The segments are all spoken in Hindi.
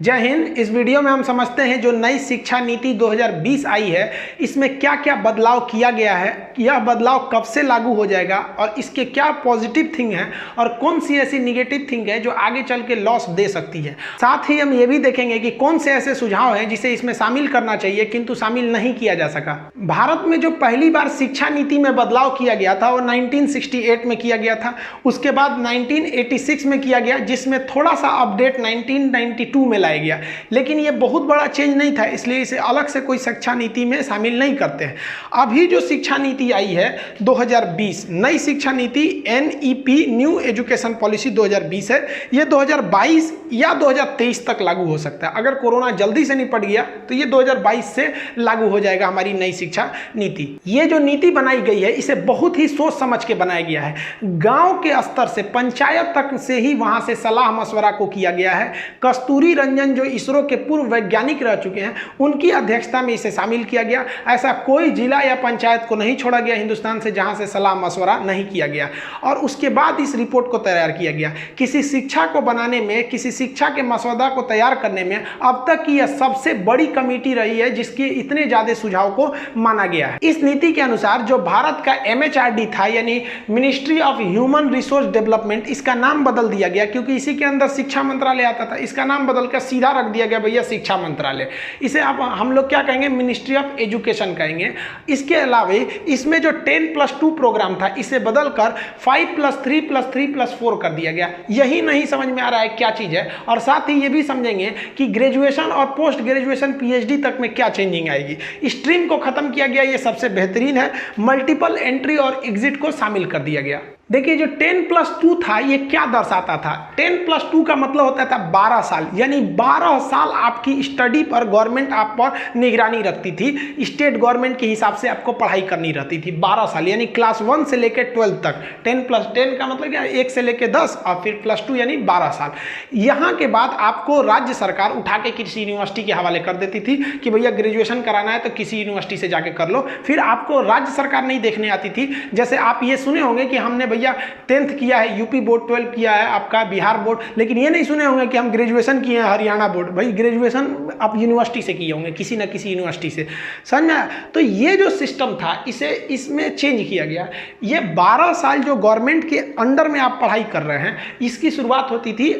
जय हिंद। इस वीडियो में हम समझते हैं जो नई शिक्षा नीति 2020 आई है, इसमें क्या क्या बदलाव किया गया है, यह बदलाव कब से लागू हो जाएगा और इसके क्या पॉजिटिव थिंग है और कौन सी ऐसी निगेटिव थिंग है जो आगे चल के लॉस दे सकती है। साथ ही हम ये भी देखेंगे कि कौन से ऐसे सुझाव हैं जिसे इसमें शामिल करना चाहिए किंतु शामिल नहीं किया जा सका। भारत में जो पहली बार शिक्षा नीति में बदलाव किया गया था वो 1968 में किया गया था। उसके बाद 1986 में किया गया, जिसमें थोड़ा सा अपडेट 1992 में लाया गया, लेकिन ये बहुत बड़ा चेंज नहीं था, इसलिए इसे अलग से कोई शिक्षा नीति में शामिल नहीं करते हैं। अभी जो शिक्षा नीति आई है 2020 नई शिक्षा नीति NEP न्यू एजुकेशन पॉलिसी 2020 है। ये 2022 या 2023 तक लागू हो सकता है। अगर कोरोना जल्दी से निपट गया तो ये 2022 से लागू हो जाएगा हमारी नई शिक्षा नीति। ये जो नीति बनाई गई है इसे बहुत ही सोच समझ के बनाया गया है। गांव के स्तर से पंचायत तक से ही वहां से सलाह मशवरा को किया गया है। कस्तूरी रंजन जो इसरो के पूर्व वैज्ञानिक रह चुके हैं, उनकी अध्यक्षता में इसे शामिल किया गया। ऐसा कोई जिला या पंचायत को नहीं छोड़ा गया हिंदुस्तान से जहां से सलाह मशवरा नहीं किया गया। और उसके बाद इस रिपोर्ट को तैयार किया गया। किसी शिक्षा को बनाने में, किसी शिक्षा के मसौदा को तैयार करने में अब तक की यह सबसे बड़ी कमेटी रही है जिसके इतने ज्यादा सुझाव को माना गया है। इस नीति के अनुसार जो भारत का MHRD था, यानी ministry of human resource development, इसका नाम बदल दिया गया क्योंकि इसी के अंदर शिक्षा मंत्रालय आता था। इसका नाम बदल कर सीधा रख दिया गया भैया शिक्षा मंत्रालय। इसे आप हम लोग क्या कहेंगे, मिनिस्ट्री ऑफ एजुकेशन कहेंगे। इसके अलावा इसमें जो 10+2 प्रोग्राम था इसे बदलकर 5+3+3+4 कर दिया गया। यही नहीं समझ में आ रहा है क्या चीज है। और साथ ही ये भी समझेंगे कि ग्रेजुएशन और पोस्ट ग्रेजुएशन PhD तक में क्या चेंजिंग आएगी। स्ट्रीम को खत्म किया गया, ये सबसे बेहतरीन है। मल्टीपल एंट्री और एग्जिट को शामिल कर दिया गया। देखिए जो 10+2 था ये क्या दर्शाता था। 10+2 का मतलब होता था 12 साल, यानी 12 साल आपकी स्टडी पर गवर्नमेंट आप पर निगरानी रखती थी। स्टेट गवर्नमेंट के हिसाब से आपको पढ़ाई करनी रहती थी 12 साल, यानी क्लास 1 से लेकर 12 तक। 10+10 का मतलब क्या, 1 से लेकर 10 और फिर +2 यानी 12 साल। यहाँ के बाद आपको राज्य सरकार उठा के किसी यूनिवर्सिटी के हवाले कर देती थी कि भैया ग्रेजुएशन कराना है तो किसी यूनिवर्सिटी से जाके कर लो। फिर आपको राज्य सरकार नहीं देखने आती थी। जैसे आप ये सुने होंगे कि हमने भैया 10th किया है यूपी बोर्ड, 12 किया है आपका बिहार बोर्ड, लेकिन ये नहीं सुने होंगे कि हम ग्रेजुएशन किए हैं हरियाणा बोर्ड। भाई ग्रेजुएशन आप यूनिवर्सिटी से किए होंगे, किसी ना किसी यूनिवर्सिटी से, समझा। तो ये जो सिस्टम था इसे इसमें चेंज किया गया। ये 12 साल जो गवर्नमेंट के अंडर में आप पढ़ाई कर रहे हैं, इसकी शुरुआत होती थी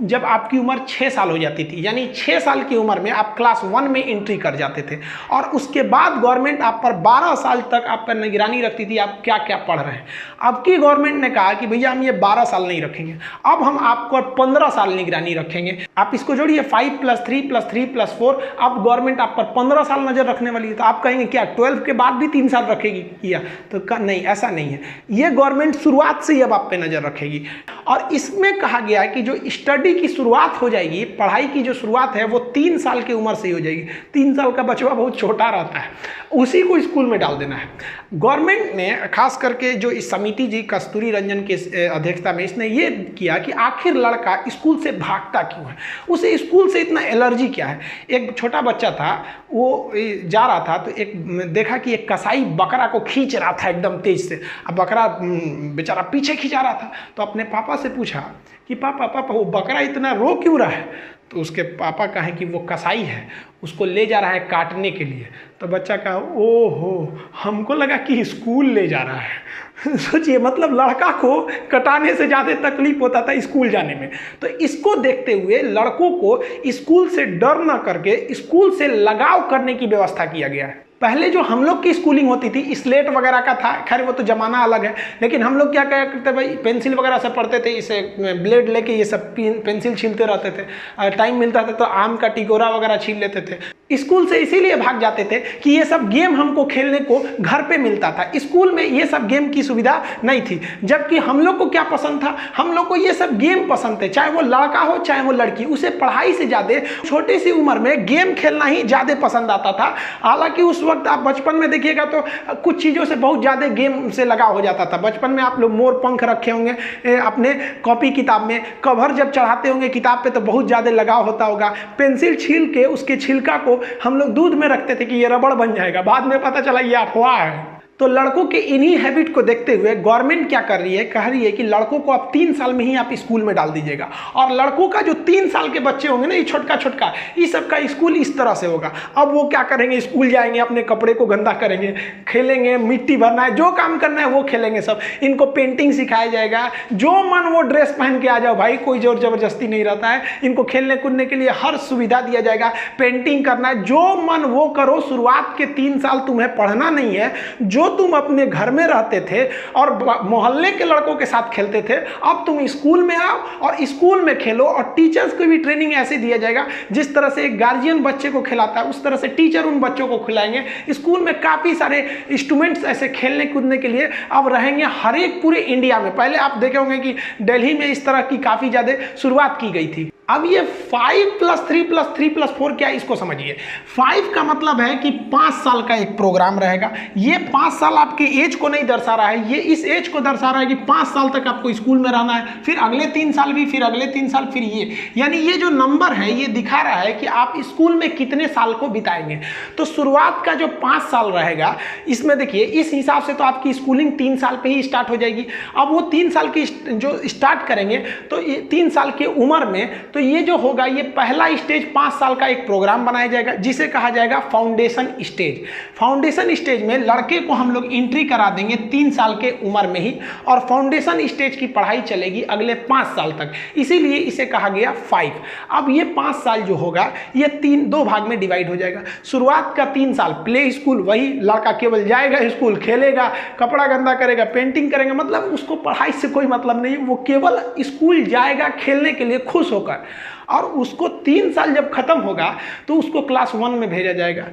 जब आपकी उम्र 6 साल हो जाती थी, यानी 6 साल की उम्र में आप क्लास 1 में एंट्री कर जाते थे। और उसके बाद गवर्नमेंट आप पर 12 साल तक आप पर निगरानी रखती थी आप क्या क्या पढ़ रहे हैं। अब की गवर्नमेंट ने कहा कि भैया हम ये 12 साल नहीं रखेंगे, अब हम आपको 15 साल निगरानी रखेंगे। आप इसको जोड़िए 5+3+3+4, अब गवर्नमेंट आप पर 15 साल नजर रखने वाली है। तो आप कहेंगे क्या 12 के बाद भी 3 साल रखेगी किया, तो नहीं, ऐसा नहीं है। ये गवर्नमेंट शुरुआत से ही अब आप पे नजर रखेगी। और इसमें कहा गया है कि जो स्टडी की शुरुआत हो जाएगी, पढ़ाई की जो शुरुआत है वो 3 साल की उम्र से ही हो जाएगी। 3 साल का बच्चा बहुत छोटा रहता है, उसी को स्कूल में डाल देना है। गवर्नमेंट ने खास करके जो इस समिति जी कस्तूरी रंजन के अध्यक्षता में इसने ये किया कि आखिर लड़का स्कूल से भागता क्यों है, उसे स्कूल से इतना एलर्जी क्या है। एक छोटा बच्चा था, वो जा रहा था तो एक देखा कि एक कसाई बकरा को खींच रहा था एकदम तेज से। अब बकरा बेचारा पीछे खींचा रहा था, तो अपने पापा से पूछा कि पापा वो बकरा इतना रो क्यों रहा है। तो उसके पापा कहे कि वो कसाई है, उसको ले जा रहा है काटने के लिए। तो बच्चा कहा ओहो, हमको लगा कि स्कूल ले जा रहा है। सोचिए, मतलब लड़का को कटाने से ज़्यादा तकलीफ होता था स्कूल जाने में। तो इसको देखते हुए लड़कों को स्कूल से डर ना करके स्कूल से लगाव करने की व्यवस्था किया गया है। पहले जो हम लोग की स्कूलिंग होती थी स्लेट वगैरह का था, खैर वो तो जमाना अलग है, लेकिन हम लोग क्या करते भाई, पेंसिल वगैरह से पढ़ते थे, इसे ब्लेड लेके ये सब पेंसिल छीलते रहते थे। टाइम मिलता था तो आम का टिकोरा वगैरह छील लेते थे। स्कूल से इसीलिए भाग जाते थे कि ये सब गेम हमको खेलने को घर पे मिलता था, स्कूल में ये सब गेम की सुविधा नहीं थी। जबकि हम लोग को क्या पसंद था, हम लोग को ये सब गेम पसंद थे, चाहे वो लड़का हो चाहे वो लड़की, उसे पढ़ाई से ज़्यादा छोटी सी उम्र में गेम खेलना ही ज़्यादा पसंद आता था। हालांकि उस वक्त आप बचपन में देखिएगा तो कुछ चीज़ों से बहुत ज़्यादा गेम से लगाव हो जाता था। बचपन में आप लोग मोर पंख रखे होंगे अपने कॉपी किताब में, कवर जब चढ़ाते होंगे किताब पे तो बहुत ज़्यादा लगाव होता होगा। पेंसिल छील के उसके छिलका को हम लोग दूध में रखते थे कि ये रबड़ बन जाएगा, बाद में पता चला ये अफवाह है। तो लड़कों के इन्हीं हैबिट को देखते हुए गवर्नमेंट क्या कर रही है, कह रही है कि लड़कों को अब 3 साल में ही आप स्कूल में डाल दीजिएगा। और लड़कों का जो 3 साल के बच्चे होंगे ना, ये छोटका छोटका, इस सब का स्कूल इस तरह से होगा। अब वो क्या करेंगे, स्कूल जाएंगे, अपने कपड़े को गंदा करेंगे, खेलेंगे, मिट्टी भरना है, जो काम करना है वो खेलेंगे सब। इनको पेंटिंग सिखाया जाएगा, जो मन वो ड्रेस पहन के आ जाओ भाई, कोई जोर जबरदस्ती नहीं रहता है। इनको खेलने कूदने के लिए हर सुविधा दिया जाएगा, पेंटिंग करना है, जो मन वो करो। शुरुआत के 3 साल तुम्हें पढ़ना नहीं है, जो तुम अपने घर में रहते थे और मोहल्ले के लड़कों के साथ खेलते थे, अब तुम स्कूल में आओ और स्कूल में खेलो। और टीचर्स को भी ट्रेनिंग ऐसे दिया जाएगा, जिस तरह से एक गार्जियन बच्चे को खिलाता है, उस तरह से टीचर उन बच्चों को खिलाएंगे। स्कूल में काफ़ी सारे इंस्ट्रूमेंट्स ऐसे खेलने कूदने के लिए अब रहेंगे हर एक पूरे इंडिया में। पहले आप देखे होंगे कि दिल्ली में इस तरह की काफ़ी ज़्यादा शुरुआत की गई थी। अब ये 5+3+3+4 क्या है, इसको समझिए। 5 का मतलब है कि 5 साल का एक प्रोग्राम रहेगा। ये 5 साल आपके एज को नहीं दर्शा रहा है, ये इस एज को दर्शा रहा है कि 5 साल तक आपको स्कूल में रहना है, फिर अगले 3 साल भी, फिर अगले 3 साल, फिर ये, यानी ये जो नंबर है ये दिखा रहा है कि आप स्कूल में कितने साल को बिताएंगे। तो शुरुआत का जो 5 साल रहेगा, इसमें देखिए इस हिसाब से तो आपकी स्कूलिंग 3 साल पे ही स्टार्ट हो जाएगी। अब वो 3 साल की जो स्टार्ट करेंगे, तो 3 साल की उम्र में, तो ये जो होगा, ये पहला स्टेज 5 साल का एक प्रोग्राम बनाया जाएगा, जिसे कहा जाएगा फाउंडेशन स्टेज। फाउंडेशन स्टेज में लड़के को हम लोग एंट्री करा देंगे 3 साल के उम्र में ही, और फाउंडेशन स्टेज की पढ़ाई चलेगी अगले 5 साल तक, इसीलिए इसे कहा गया 5। अब ये 5 साल जो होगा, ये 2 भाग में डिवाइड हो जाएगा। शुरुआत का 3 साल प्ले स्कूल, वही लड़का केवल जाएगा स्कूल, खेलेगा, कपड़ा गंदा करेगा, पेंटिंग करेगा, मतलब उसको पढ़ाई से कोई मतलब नहीं, वो केवल स्कूल जाएगा खेलने के लिए खुश होकर। और उसको 3 साल जब खत्म होगा तो उसको क्लास 1 में भेजा जाएगा,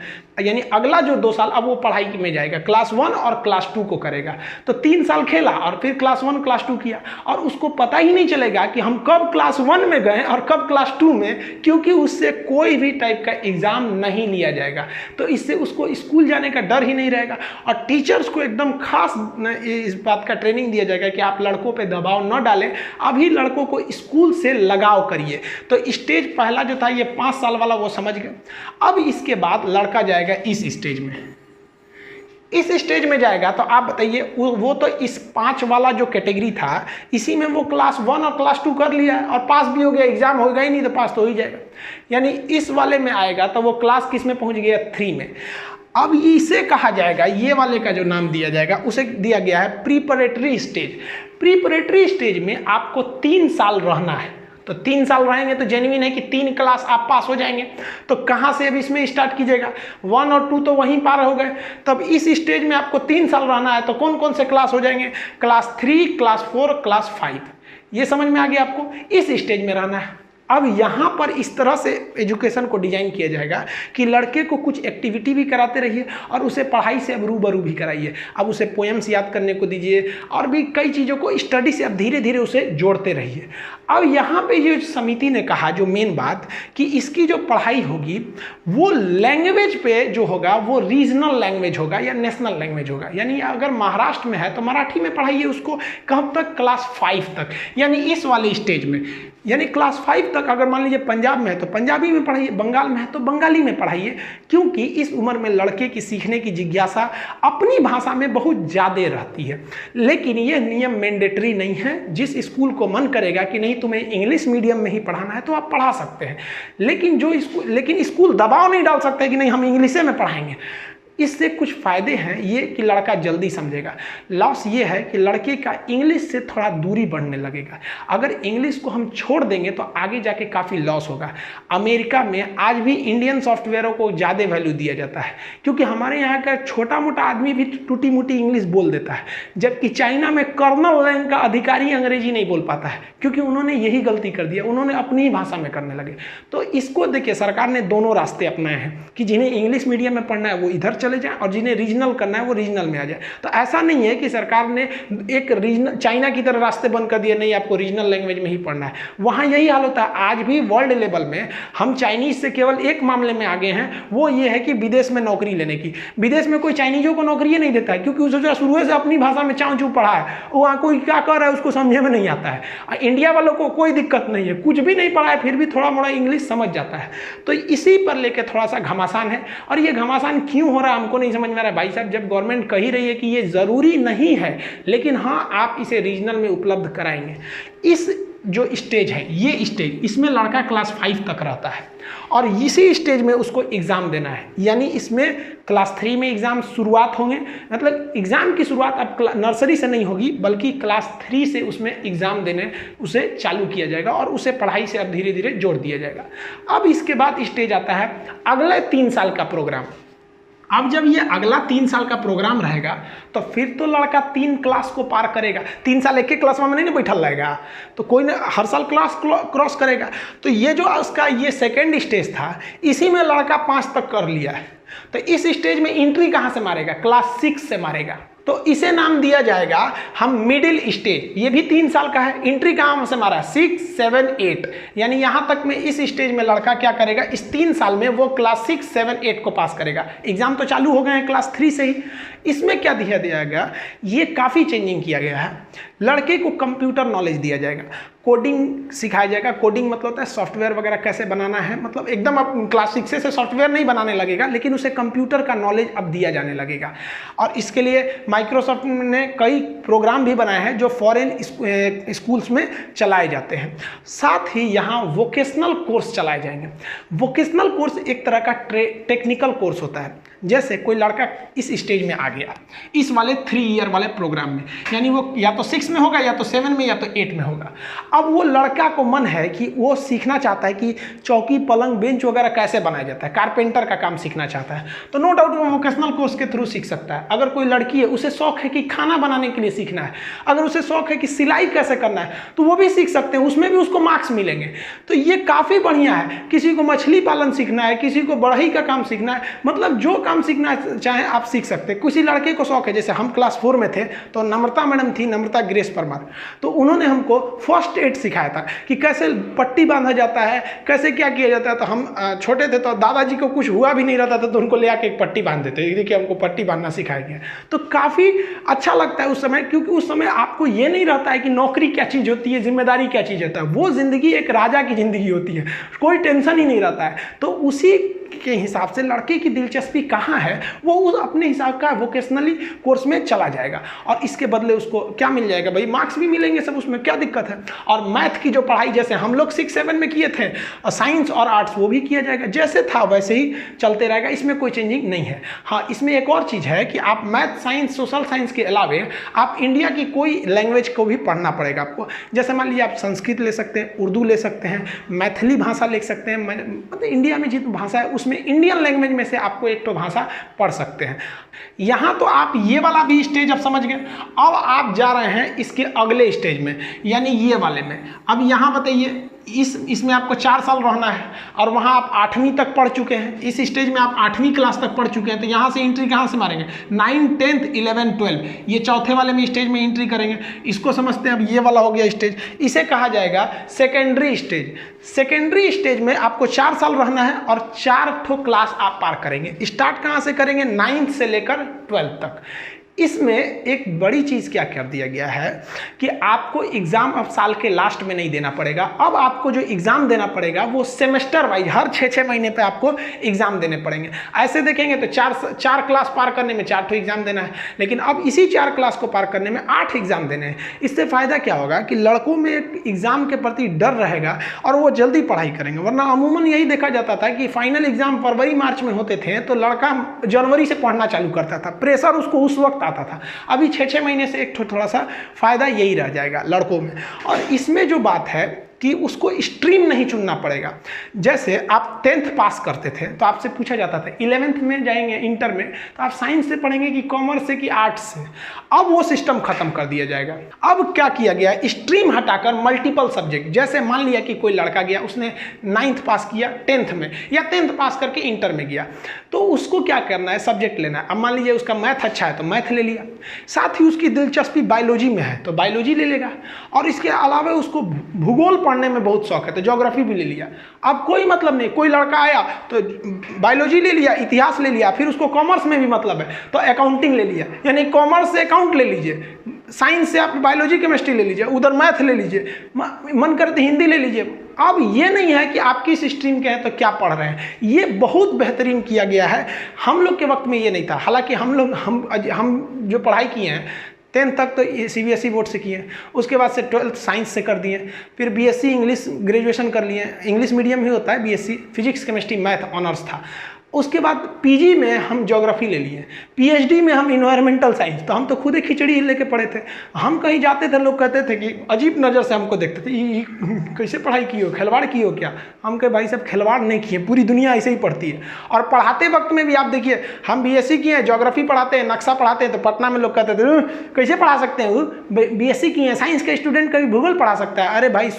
यानी अगला जो 2 साल अब वो पढ़ाई में जाएगा, क्लास 1 और क्लास 2 को करेगा। तो 3 साल खेला और फिर क्लास 1 क्लास 2 किया, और उसको पता ही नहीं चलेगा कि हम कब क्लास 1 में गए और कब क्लास 2 में, क्योंकि उससे कोई भी टाइप का एग्जाम नहीं लिया जाएगा। तो इससे उसको स्कूल जाने का डर ही नहीं रहेगा। और टीचर्स को एकदम खास इस बात का ट्रेनिंग दिया जाएगा कि आप लड़कों पर दबाव न डालें, अभी लड़कों को स्कूल से लगाव करिए। तो स्टेज पहला जो था ये 5 साल वाला, वो समझ गए। अब इसके बाद लड़का जाएगा इस स्टेज में। इस स्टेज में जाएगा तो आप बताइए, वो तो इस 5 वाला जो कैटेगरी था, इसी में वो क्लास 1 और क्लास 2 कर लिया और पास भी हो गया, एग्जाम होगा ही नहीं तो पास तो हो ही जाएगा। यानी इस वाले में आएगा तो वो क्लास किस में पहुंच गया, 3 में। अब इसे कहा जाएगा, ये वाले का जो नाम दिया जाएगा उसे दिया गया है प्रीपरेटरी स्टेज। प्रीपरेटरी स्टेज में आपको 3 साल रहना है। तो 3 साल रहेंगे तो जेन्युइन है कि 3 क्लास आप पास हो जाएंगे। तो कहाँ से अब इसमें स्टार्ट कीजिएगा, 1 और 2 तो वहीं पार हो गए, तब इस स्टेज में आपको 3 साल रहना है। तो कौन कौन से क्लास हो जाएंगे, क्लास 3, क्लास 4, क्लास 5। ये समझ में आ गया आपको, इस स्टेज में रहना है। अब यहाँ पर इस तरह से एजुकेशन को डिजाइन किया जाएगा कि लड़के को कुछ एक्टिविटी भी कराते रहिए और उसे पढ़ाई से अब रूबरू भी कराइए। अब उसे पोएम्स याद करने को दीजिए और भी कई चीज़ों को स्टडी से अब धीरे धीरे उसे जोड़ते रहिए। अब यहाँ पे ये समिति ने कहा जो मेन बात कि इसकी जो पढ़ाई होगी वो लैंग्वेज पे जो होगा वो रीजनल लैंग्वेज होगा या नेशनल लैंग्वेज होगा। यानी अगर महाराष्ट्र में है तो मराठी में पढ़ाइए उसको, कब तक, क्लास 5 तक, यानी इस वाले स्टेज में। यानी क्लास 5 तक अगर मान लीजिए पंजाब में है तो पंजाबी में पढ़ाइए, बंगाल में है तो बंगाली में पढ़ाइए, क्योंकि इस उम्र में लड़के की सीखने की जिज्ञासा अपनी भाषा में बहुत ज़्यादा रहती है। लेकिन यह नियम मैंडेटरी नहीं है, जिस स्कूल को मन करेगा कि नहीं तुम्हें इंग्लिश मीडियम में ही पढ़ाना है तो आप पढ़ा सकते हैं, लेकिन स्कूल दबाव नहीं डाल सकते कि नहीं हम इंग्लिशे में पढ़ाएंगे। इससे कुछ फ़ायदे हैं ये कि लड़का जल्दी समझेगा, लॉस ये है कि लड़के का इंग्लिश से थोड़ा दूरी बढ़ने लगेगा। अगर इंग्लिश को हम छोड़ देंगे तो आगे जाके काफ़ी लॉस होगा। अमेरिका में आज भी इंडियन सॉफ्टवेयरों को ज़्यादा वैल्यू दिया जाता है, क्योंकि हमारे यहाँ का छोटा मोटा आदमी भी टूटी मुटी इंग्लिश बोल देता है, जबकि चाइना में कर्नल रैंक का अधिकारी अंग्रेजी नहीं बोल पाता है, क्योंकि उन्होंने यही गलती कर दिया, उन्होंने अपनी ही भाषा में करने लगे। तो इसको देखिए, सरकार ने दोनों रास्ते अपनाए हैं कि जिन्हें इंग्लिश मीडियम में पढ़ना है वो इधर चले जाए और जिन्हें रीजनल करना है वो रीजनल में आ जाए। तो ऐसा नहीं है कि सरकार ने एक रीजनल चाइना की तरह रास्ते बंद कर दिए, नहीं आपको रीजनल लैंग्वेज में ही पढ़ना है। वहाँ यही हाल होता है। आज भी वर्ल्ड लेवल में हम चाइनीज से केवल एक मामले में आगे हैं, वो ये है कि विदेश में नौकरी लेने की। विदेश में कोई चाइनीजों को नौकरी नहीं देता है, क्योंकि उसे शुरू से अपनी भाषा में चाँव चू पढ़ा है, वहाँ कोई क्या कर रहा है उसको समझे में नहीं आता है। इंडिया वालों को कोई दिक्कत नहीं है, कुछ भी नहीं पढ़ा है फिर भी थोड़ा मोड़ा इंग्लिश समझ जाता है। तो इसी पर लेकर थोड़ा सा घमासान है। और ये घमासान क्यों हो रहा है हमको नहीं समझ में आ रहा है भाई साहब, जब गवर्नमेंट कह ही रही है कि ये ज़रूरी नहीं है, लेकिन हाँ आप इसे रीजनल में उपलब्ध कराएंगे। इस जो स्टेज है, ये स्टेज, इसमें लड़का क्लास 5 तक रहता है और इसी स्टेज में उसको एग्ज़ाम देना है। यानी इसमें क्लास 3 में एग्ज़ाम शुरुआत होंगे, मतलब एग्ज़ाम की शुरुआत अब नर्सरी से नहीं होगी बल्कि क्लास 3 से उसमें एग्ज़ाम देने उसे चालू किया जाएगा और उसे पढ़ाई से अब धीरे धीरे जोड़ दिया जाएगा। अब इसके बाद स्टेज आता है अगले 3 साल का प्रोग्राम। अब जब ये अगला 3 साल का प्रोग्राम रहेगा तो फिर तो लड़का 3 क्लास को पार करेगा। 3 साल एक एक क्लास में नहीं ना बैठल रहेगा, तो कोई ना हर साल क्लास क्रॉस करेगा। तो ये जो उसका ये सेकेंड स्टेज था, इसी में लड़का 5 तक कर लिया है। तो इस स्टेज में एंट्री कहाँ से मारेगा? क्लास 6 से मारेगा। तो इसे नाम दिया जाएगा हम मिडिल स्टेज। ये भी 3 साल का है। एंट्री कहाँ से मारा? 6, 7, 8, यानी यहाँ तक में इस स्टेज में लड़का क्या करेगा? इस 3 साल में वो क्लास 6, 7, 8 को पास करेगा। एग्जाम तो चालू हो गए हैं क्लास 3 से ही। इसमें क्या दिया गया? ये काफ़ी चेंजिंग किया गया है। लड़के को कंप्यूटर नॉलेज दिया जाएगा, कोडिंग सिखाया जाएगा। कोडिंग मतलब होता है सॉफ्टवेयर वगैरह कैसे बनाना है, मतलब एकदम अब क्लास 6 से सॉफ्टवेयर नहीं बनाने लगेगा, लेकिन उसे कंप्यूटर का नॉलेज अब दिया जाने लगेगा। और इसके लिए माइक्रोसॉफ्ट ने कई प्रोग्राम भी बनाए हैं जो फॉरेन स्कूल्स में चलाए जाते हैं। साथ ही यहाँ वोकेशनल कोर्स चलाए जाएंगे। वोकेशनल कोर्स एक तरह का टेक्निकल कोर्स होता है। जैसे कोई लड़का इस स्टेज में आ गया, इस वाले 3 ईयर वाले प्रोग्राम में, यानी वो या तो 6 में होगा या तो 7 में या तो 8 में होगा। अब वो लड़का को मन है कि वो सीखना चाहता है कि चौकी, पलंग, बेंच वगैरह कैसे बनाया जाता है, कारपेंटर का काम सीखना चाहता है, तो नो डाउट वो वोकेशनल कोर्स के थ्रू सीख सकता है। अगर कोई लड़की है, उसे शौक है कि खाना बनाने के लिए सीखना है, अगर उसे शौक है कि सिलाई कैसे करना है, तो वो भी सीख सकते हैं, उसमें भी उसको मार्क्स मिलेंगे। तो ये काफ़ी बढ़िया है। किसी को मछली पालन सीखना है, किसी को बढ़ई का काम सीखना है, मतलब जो काम सीखना चाहे आप सीख सकते हैं। किसी लड़के को शौक है, जैसे हम क्लास 4 में थे तो नम्रता मैडम थी, नम्रता ग्रेस परमार, तो उन्होंने हमको फर्स्ट एड सिखाया था कि कैसे पट्टी बांधा जाता है, कैसे क्या किया जाता है। तो हम छोटे थे तो दादाजी को कुछ हुआ भी नहीं रहता था तो उनको ले आके एक पट्टी बांध देते, देखिए हमको पट्टी बांधना सिखाया गया। तो काफ़ी अच्छा लगता है उस समय, क्योंकि उस समय आपको ये नहीं रहता है कि नौकरी क्या चीज़ होती है, जिम्मेदारी क्या चीज़ होता है। वो ज़िंदगी एक राजा की ज़िंदगी होती है, कोई टेंशन ही नहीं रहता है। तो उसी के हिसाब से लड़के की दिलचस्पी कहाँ है, वो उस अपने हिसाब का वोकेशनली कोर्स में चला जाएगा और इसके बदले उसको क्या मिल जाएगा? भाई मार्क्स भी मिलेंगे सब, उसमें क्या दिक्कत है। और मैथ की जो पढ़ाई जैसे हम लोग 6, 7 में किए थे, साइंस और आर्ट्स वो भी किया जाएगा, जैसे था वैसे ही चलते रहेगा, इसमें कोई चेंजिंग नहीं है। हाँ, इसमें एक और चीज़ है कि आप मैथ, साइंस, सोशल साइंस के अलावे आप इंडिया की कोई लैंग्वेज को भी पढ़ना पड़ेगा आपको। जैसे मान लीजिए आप संस्कृत ले सकते हैं, उर्दू ले सकते हैं, मैथिली भाषा ले सकते हैं, मतलब इंडिया में जितनी भाषा है उसमें इंडियन लैंग्वेज में से आपको एक तो भाषा पढ़ सकते हैं। यहाँ तो आप ये वाला भी स्टेज अब समझ गए। अब आप जा रहे हैं इसके अगले स्टेज में, यानी ये वाले में। अब यहाँ बताइए, इसमें आपको 4 साल रहना है और वहाँ आप 8वीं तक पढ़ चुके हैं। इस स्टेज में आप 8वीं क्लास तक पढ़ चुके हैं, तो यहाँ से एंट्री कहाँ से मारेंगे? 9, 10, 11, 12, ये चौथे वाले में स्टेज में एंट्री करेंगे। इसको समझते हैं। अब ये वाला हो गया स्टेज, इसे कहा जाएगा सेकेंडरी स्टेज। सेकेंडरी स्टेज में आपको 4 साल रहना है और 4 ठो क्लास आप पार करेंगे। स्टार्ट कहाँ से करेंगे? 9th से लेकर 12th तक। इसमें एक बड़ी चीज़ क्या कर दिया गया है कि आपको एग्ज़ाम अब साल के लास्ट में नहीं देना पड़ेगा। अब आपको जो एग्ज़ाम देना पड़ेगा वो सेमेस्टर वाइज हर 6-6 महीने पे आपको एग्ज़ाम देने पड़ेंगे। ऐसे देखेंगे तो 4 क्लास पार करने में 4 ठो एग्ज़ाम देना है, लेकिन अब इसी 4 क्लास को पार करने में 8 एग्ज़ाम देने हैं। इससे फ़ायदा क्या होगा कि लड़कों में एक एग्ज़ाम के प्रति डर रहेगा और वो जल्दी पढ़ाई करेंगे। वरना अमूमन यही देखा जाता था कि फाइनल एग्ज़ाम फरवरी मार्च में होते थे तो लड़का जनवरी से पढ़ना चालू करता था, प्रेशर उसको उस वक्त आता था। अभी 6-6 महीने से एक थोड़ा सा फायदा यही रह जाएगा लड़कों में। और इसमें जो बात है कि उसको स्ट्रीम नहीं चुनना पड़ेगा। जैसे आप 10th पास करते थे तो आपसे पूछा जाता था 11th में जाएंगे इंटर में तो आप साइंस से पढ़ेंगे कि कॉमर्स से कि आर्ट्स से। अब वो सिस्टम खत्म कर दिया जाएगा। अब क्या किया गया? स्ट्रीम हटाकर मल्टीपल सब्जेक्ट। जैसे मान लिया कि कोई लड़का गया, उसने 9th पास किया 10th में, या 10th पास करके इंटर में गया, तो उसको क्या करना है? सब्जेक्ट लेना है। अब मान लीजिए उसका मैथ अच्छा है तो मैथ ले लिया, साथ ही उसकी दिलचस्पी बायोलॉजी में है तो बायोलॉजी ले लेगा, और इसके अलावा उसको भूगोल पढ़ने में बहुत शौक है तो ज्योग्राफी भी ले लिया। अब कोई मतलब नहीं, कोई लड़का आया तो बायोलॉजी ले लिया, इतिहास ले लिया, फिर उसको कॉमर्स में भी मतलब है तो अकाउंटिंग ले लिया, यानी कॉमर्स से अकाउंट ले लीजिए, साइंस से आप बायोलॉजी केमिस्ट्री ले लीजिए, उधर मैथ ले लीजिए, मन करे तो हिंदी ले लीजिए। अब ये नहीं है कि आप किस स्ट्रीम के हैं तो क्या पढ़ रहे हैं, ये बहुत बेहतरीन किया गया है। हम लोग के वक्त में ये नहीं था। हालांकि हम जो पढ़ाई किए हैं 10th तक तो CBSE बोर्ड से किए, उसके बाद से 12th साइंस से कर दिए, फिर BSc इंग्लिश ग्रेजुएशन कर लिए, इंग्लिश मीडियम ही होता है BSc, physics chemistry math honours था। उसके बाद PG में हम ज्योग्राफी ले लिए, PhD में हम इन्वायरमेंटल साइंस, तो हम तो खुद ही खिचड़ी लेके पढ़े थे। हम कहीं जाते थे लोग कहते थे कि अजीब नज़र से हमको देखते थे, ये कैसे पढ़ाई की हो, खिलवाड़ की हो क्या? हम कहे भाई साहब खिलवाड़ नहीं किए, पूरी दुनिया ऐसे ही पढ़ती है। और पढ़ाते वक्त में भी आप देखिए, हम BSc किए हैं, ज्योग्राफी पढ़ाते हैं, नक्शा पढ़ाते हैं, तो पटना में लोग कहते थे कैसे पढ़ा सकते हैं, BSc किए हैं, साइंस के स्टूडेंट कभी भूगोल पढ़ा सकता है? अरे भाई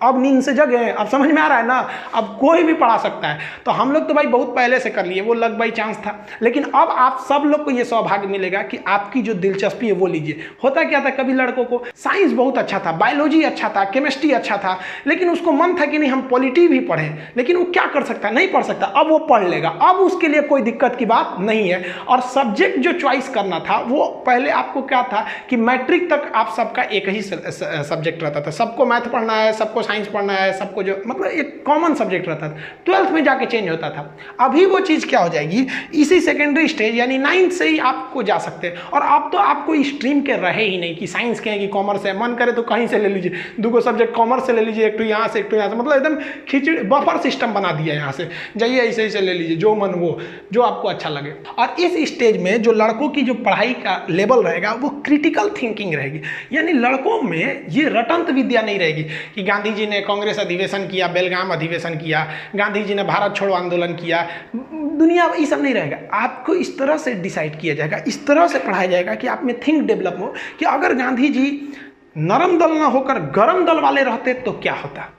अब नींद से जग हैं, अब समझ में आ रहा है ना, अब कोई भी पढ़ा सकता है। तो हम लोग तो भाई बहुत पहले से कर लिए, वो लग बाई चांस था। लेकिन अब आप सब लोग को ये सौभाग्य मिलेगा कि आपकी जो दिलचस्पी है वो लीजिए। होता क्या था, कभी लड़कों को साइंस बहुत अच्छा था, बायोलॉजी अच्छा था, केमिस्ट्री अच्छा था, लेकिन उसको मन था कि नहीं हम पॉलिटी भी पढ़ें, लेकिन वो क्या कर सकता, नहीं पढ़ सकता। अब वो पढ़ लेगा, अब उसके लिए कोई दिक्कत की बात नहीं है। और सब्जेक्ट जो चॉइस करना था, वो पहले आपको क्या था कि मैट्रिक तक आप सबका एक ही सब्जेक्ट रहता था, सबको मैथ पढ़ना है, सबको साइंस पढ़ना है, सबको जो मतलब एक कॉमन सब्जेक्ट रहता था। 12th में जाके चेंज होता था। अभी वो चीज़ क्या हो जाएगी, इसी सेकेंडरी स्टेज यानी 9th से ही आपको जा सकते हैं। और अब तो आपको स्ट्रीम के रहे ही नहीं कि साइंस के हैं कि कॉमर्स है, मन करे तो कहीं से ले लीजिए, 2 सब्जेक्ट कॉमर्स से ले लीजिए, एक तो यहाँ से एक तो यहाँ से, मतलब एकदम खिचड़ी बफर सिस्टम बना दिया है। यहाँ से जाइए ऐसे ऐसे ले लीजिए, जो मन वो जो आपको अच्छा लगे। और इस स्टेज में जो लड़कों की जो पढ़ाई का लेवल रहेगा वो क्रिटिकल थिंकिंग रहेगी, यानी लड़कों में ये रटंत विद्या नहीं रहेगी कि गांधी जी ने कांग्रेस अधिवेशन किया, बेलगाम अधिवेशन किया, गांधी जी ने भारत छोड़ो आंदोलन किया, दुनिया ये सब नहीं रहेगा। आपको इस तरह से डिसाइड किया जाएगा, इस तरह से पढ़ाया जाएगा कि आप में थिंक डेवलप हो कि अगर गांधी जी नरम दल ना होकर गरम दल वाले रहते तो क्या होता,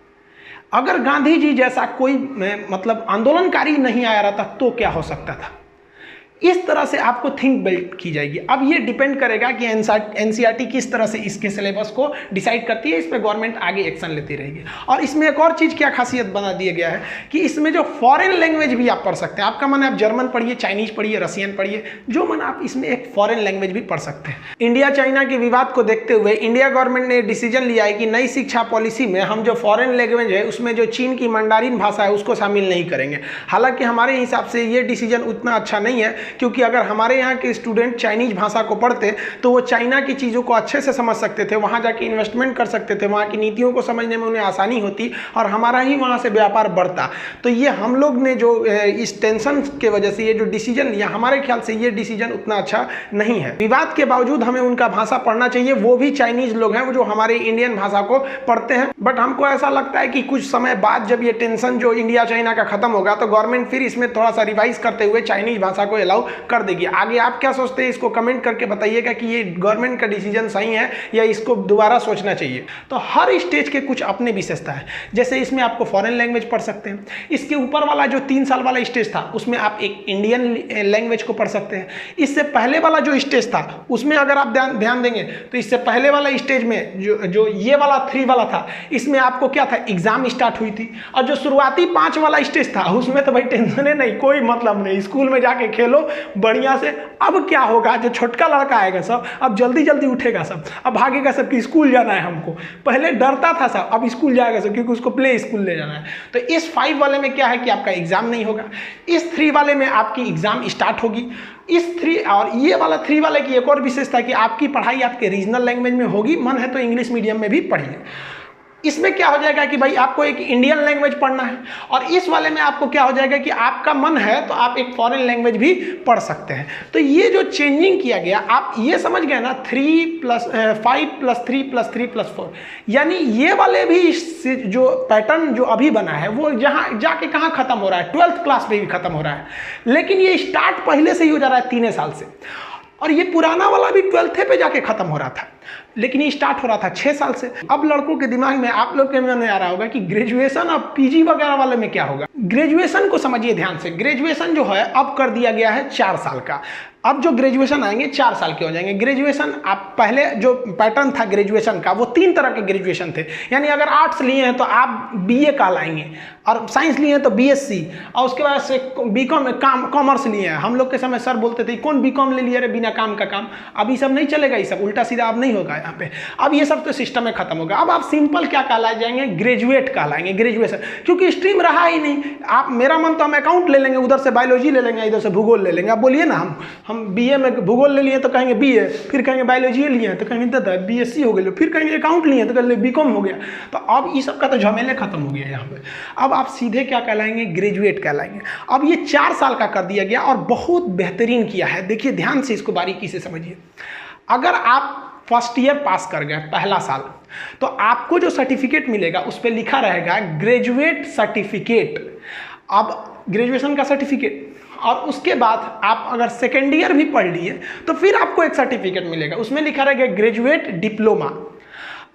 अगर गांधी जी जैसा कोई मतलब आंदोलनकारी नहीं आया रहता तो क्या हो सकता था। इस तरह से आपको थिंक बिल्ड की जाएगी। अब ये डिपेंड करेगा कि NCERT किस तरह से इसके सिलेबस को डिसाइड करती है, इस पर गवर्नमेंट आगे एक्शन लेती रहेगी। और इसमें एक और चीज़ क्या खासियत बना दिया गया है कि इसमें जो फॉरेन लैंग्वेज भी आप पढ़ सकते हैं। आपका मन है आप जर्मन पढ़िए, चाइनीज पढ़िए, रशियन पढ़िए, जो मन आप इसमें एक फॉरेन लैंग्वेज भी पढ़ सकते हैं। इंडिया चाइना के विवाद को देखते हुए इंडिया गवर्नमेंट ने डिसीजन लिया है कि नई शिक्षा पॉलिसी में हम जो फॉरेन लैंग्वेज है उसमें जो चीन की मंडारिन भाषा है उसको शामिल नहीं करेंगे। हालांकि हमारे हिसाब से ये डिसीजन उतना अच्छा नहीं है, क्योंकि अगर हमारे यहाँ के स्टूडेंट चाइनीज भाषा को पढ़ते तो वो चाइना की चीज़ों को अच्छे से समझ सकते थे, वहाँ जाके इन्वेस्टमेंट कर सकते थे, वहाँ की नीतियों को समझने में उन्हें आसानी होती और हमारा ही वहाँ से व्यापार बढ़ता। तो ये हम लोग ने जो इस टेंशन के वजह से ये जो डिसीजन लिया, हमारे ख्याल से ये डिसीजन उतना अच्छा नहीं है। विवाद के बावजूद हमें उनका भाषा पढ़ना चाहिए, वो भी चाइनीज लोग हैं वो जो हमारे इंडियन भाषा को पढ़ते हैं। बट हमको ऐसा लगता है कि कुछ समय बाद जब ये टेंशन जो इंडिया चाइना का खत्म होगा तो गवर्नमेंट फिर इसमें थोड़ा सा रिवाइज करते हुए चाइनीज भाषा को अलाउ कर देगी। आगे आप क्या सोचते हैं इसको कमेंट करके बताइएगा कि ये गवर्नमेंट का डिसीजन सही है या इसको दोबारा सोचना चाहिए। तो हर स्टेज के कुछ अपने विशेषता है, जैसे इसमें आपको फॉरेन लैंग्वेज पढ़ सकते हैं। इसके ऊपर वाला जो 3 साल वाला स्टेज था उसमें आप एक इंडियन लैंग्वेज को पढ़ सकते हैं। इससे पहले वाला जो स्टेज था उसमें अगर आप ध्यान देंगे तो इससे पहले वाला स्टेज में जो ये वाला 3 वाला था, इसमें आपको क्या था, एग्जाम स्टार्ट हुई थी। और जो शुरुआती 5 वाला स्टेज था उसमें तो भाई टेंशन है नहीं, कोई मतलब नहीं, स्कूल में जाके खेलो बढ़िया से। अब क्या होगा, जो छोटका लड़का आएगा सब अब जल्दी जल्दी उठेगा, सब अब भागेगा सब कि स्कूल जाना है हमको। पहले डरता था सब, अब स्कूल जाएगा सब क्योंकि उसको प्ले स्कूल ले जाना है। तो इस 5 वाले में क्या है कि आपका एग्जाम नहीं होगा, इस 3 वाले में आपकी एग्जाम स्टार्ट होगी। इस 3 और ये वाला 3 वाले की एक और विशेषता है कि आपकी पढ़ाई आपके रीजनल लैंग्वेज में होगी, मन है तो इंग्लिश मीडियम में भी पढ़िए। इसमें क्या हो जाएगा कि भाई आपको एक इंडियन लैंग्वेज पढ़ना है, और इस वाले में आपको क्या हो जाएगा कि आपका मन है तो आप एक फॉरेन लैंग्वेज भी पढ़ सकते हैं। तो ये जो चेंजिंग किया गया, आप ये समझ गए ना, 5+3+3+3+4, यानी ये वाले भी जो पैटर्न जो अभी बना है वो जहाँ जाके कहाँ खत्म हो रहा है, 12th क्लास में भी खत्म हो रहा है। लेकिन ये स्टार्ट पहले से ही हो जा रहा है 3 साल से, और ये पुराना वाला भी 12th पे जाके खत्म हो रहा था, लेकिन ये स्टार्ट हो रहा था 6 साल से। अब लड़कों के दिमाग में, आप लोग के मन में आ रहा होगा कि ग्रेजुएशन और PG वगैरह वाले में क्या होगा। ग्रेजुएशन को समझिए ध्यान से, ग्रेजुएशन जो है अब कर दिया गया है 4 साल का। अब जो ग्रेजुएशन आएंगे 4 साल के हो जाएंगे। ग्रेजुएशन आप पहले जो पैटर्न था ग्रेजुएशन का वो 3 तरह के ग्रेजुएशन थे, यानी अगर आर्ट्स लिए हैं तो आप BA कहलाएंगे, और साइंस लिए हैं तो BSc, और उसके बाद से BCom कॉमर्स लिए हैं। हम लोग के समय सर बोलते थे कौन BCom ले लिया रे, बिना काम का काम। अब ये सब नहीं चलेगा, ये सब उल्टा सीधा अब नहीं होगा। यहाँ पे। अब ये सब तो सिस्टम में खत्म होगा। अब आप सिंपल क्या कहलाए जाएंगे, ग्रेजुएट कहलाएंगे, ग्रेजुएशन, क्योंकि स्ट्रीम रहा ही नहीं। आप मेरा मन तो हम अकाउंट ले लेंगे, उधर से बायोलॉजी ले लेंगे, इधर से भूगोल ले लेंगे। आप बोलिए ना, हम बीए में भूगोल ले लिए तो कहेंगे बीए, फिर कहेंगे बायोलॉजी लिए तो कहेंगे दादा बीएससी हो गए, फिर कहेंगे अकाउंट लिए तो कहेंगे बीकॉम हो गया। तो अब ये सब का तो झमेले खत्म हो गया यहाँ पे। अब आप सीधे क्या कहलाएंगे, ग्रेजुएट कहलाएंगे। अब ये 4 साल का कर दिया गया और बहुत बेहतरीन किया है। देखिए ध्यान से इसको बारीकी से समझिए। अगर आप फर्स्ट ईयर पास कर गए, पहला साल, तो आपको जो सर्टिफिकेट मिलेगा उस पर लिखा रहेगा ग्रेजुएट सर्टिफिकेट। अब ग्रेजुएशन का सर्टिफिकेट, और उसके बाद आप अगर सेकेंड ईयर भी पढ़ लिए तो फिर आपको एक सर्टिफिकेट मिलेगा, उसमें लिखा रहेगा ग्रेजुएट डिप्लोमा।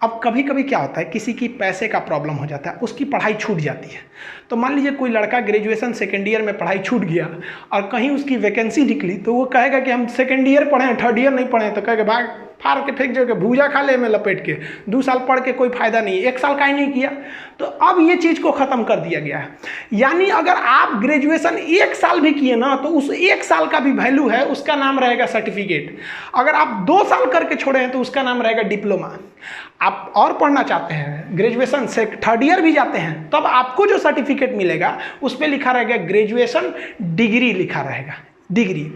अब कभी कभी क्या होता है, किसी की पैसे का प्रॉब्लम हो जाता है, उसकी पढ़ाई छूट जाती है। तो मान लीजिए कोई लड़का ग्रेजुएशन सेकेंड ईयर में पढ़ाई छूट गया और कहीं उसकी वैकेंसी निकली, तो वो कहेगा कि हम सेकेंड ईयर पढ़े, थर्ड ईयर नहीं पढ़े, तो कहेगा भाग फाड़ के फेंक जो भूजा खा ले में लपेट के, 2 साल पढ़ के कोई फायदा नहीं, 1 साल का ही नहीं किया। तो अब ये चीज़ को ख़त्म कर दिया गया है। यानी अगर आप ग्रेजुएशन 1 साल भी किए ना, तो उस 1 साल का भी वैल्यू है, उसका नाम रहेगा सर्टिफिकेट। अगर आप 2 साल करके छोड़े हैं तो उसका नाम रहेगा डिप्लोमा। आप और पढ़ना चाहते हैं, ग्रेजुएशन से थर्ड ईयर भी जाते हैं, तब आपको जो सर्टिफिकेट मिलेगा उस पर लिखा रहेगा ग्रेजुएशन डिग्री, लिखा रहेगा डिग्री।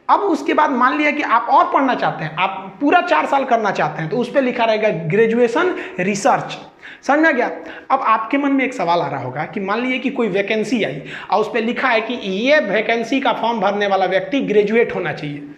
अब उसके बाद मान लिया कि आप और पढ़ना चाहते हैं, आप पूरा 4 साल करना चाहते हैं, तो उस पर लिखा रहेगा ग्रेजुएशन रिसर्च। समझ में आ गया? अब आपके मन में एक सवाल आ रहा होगा कि मान लीजिए कि कोई वैकेंसी आई और उस पर लिखा है कि ये वैकेंसी का फॉर्म भरने वाला व्यक्ति ग्रेजुएट होना चाहिए।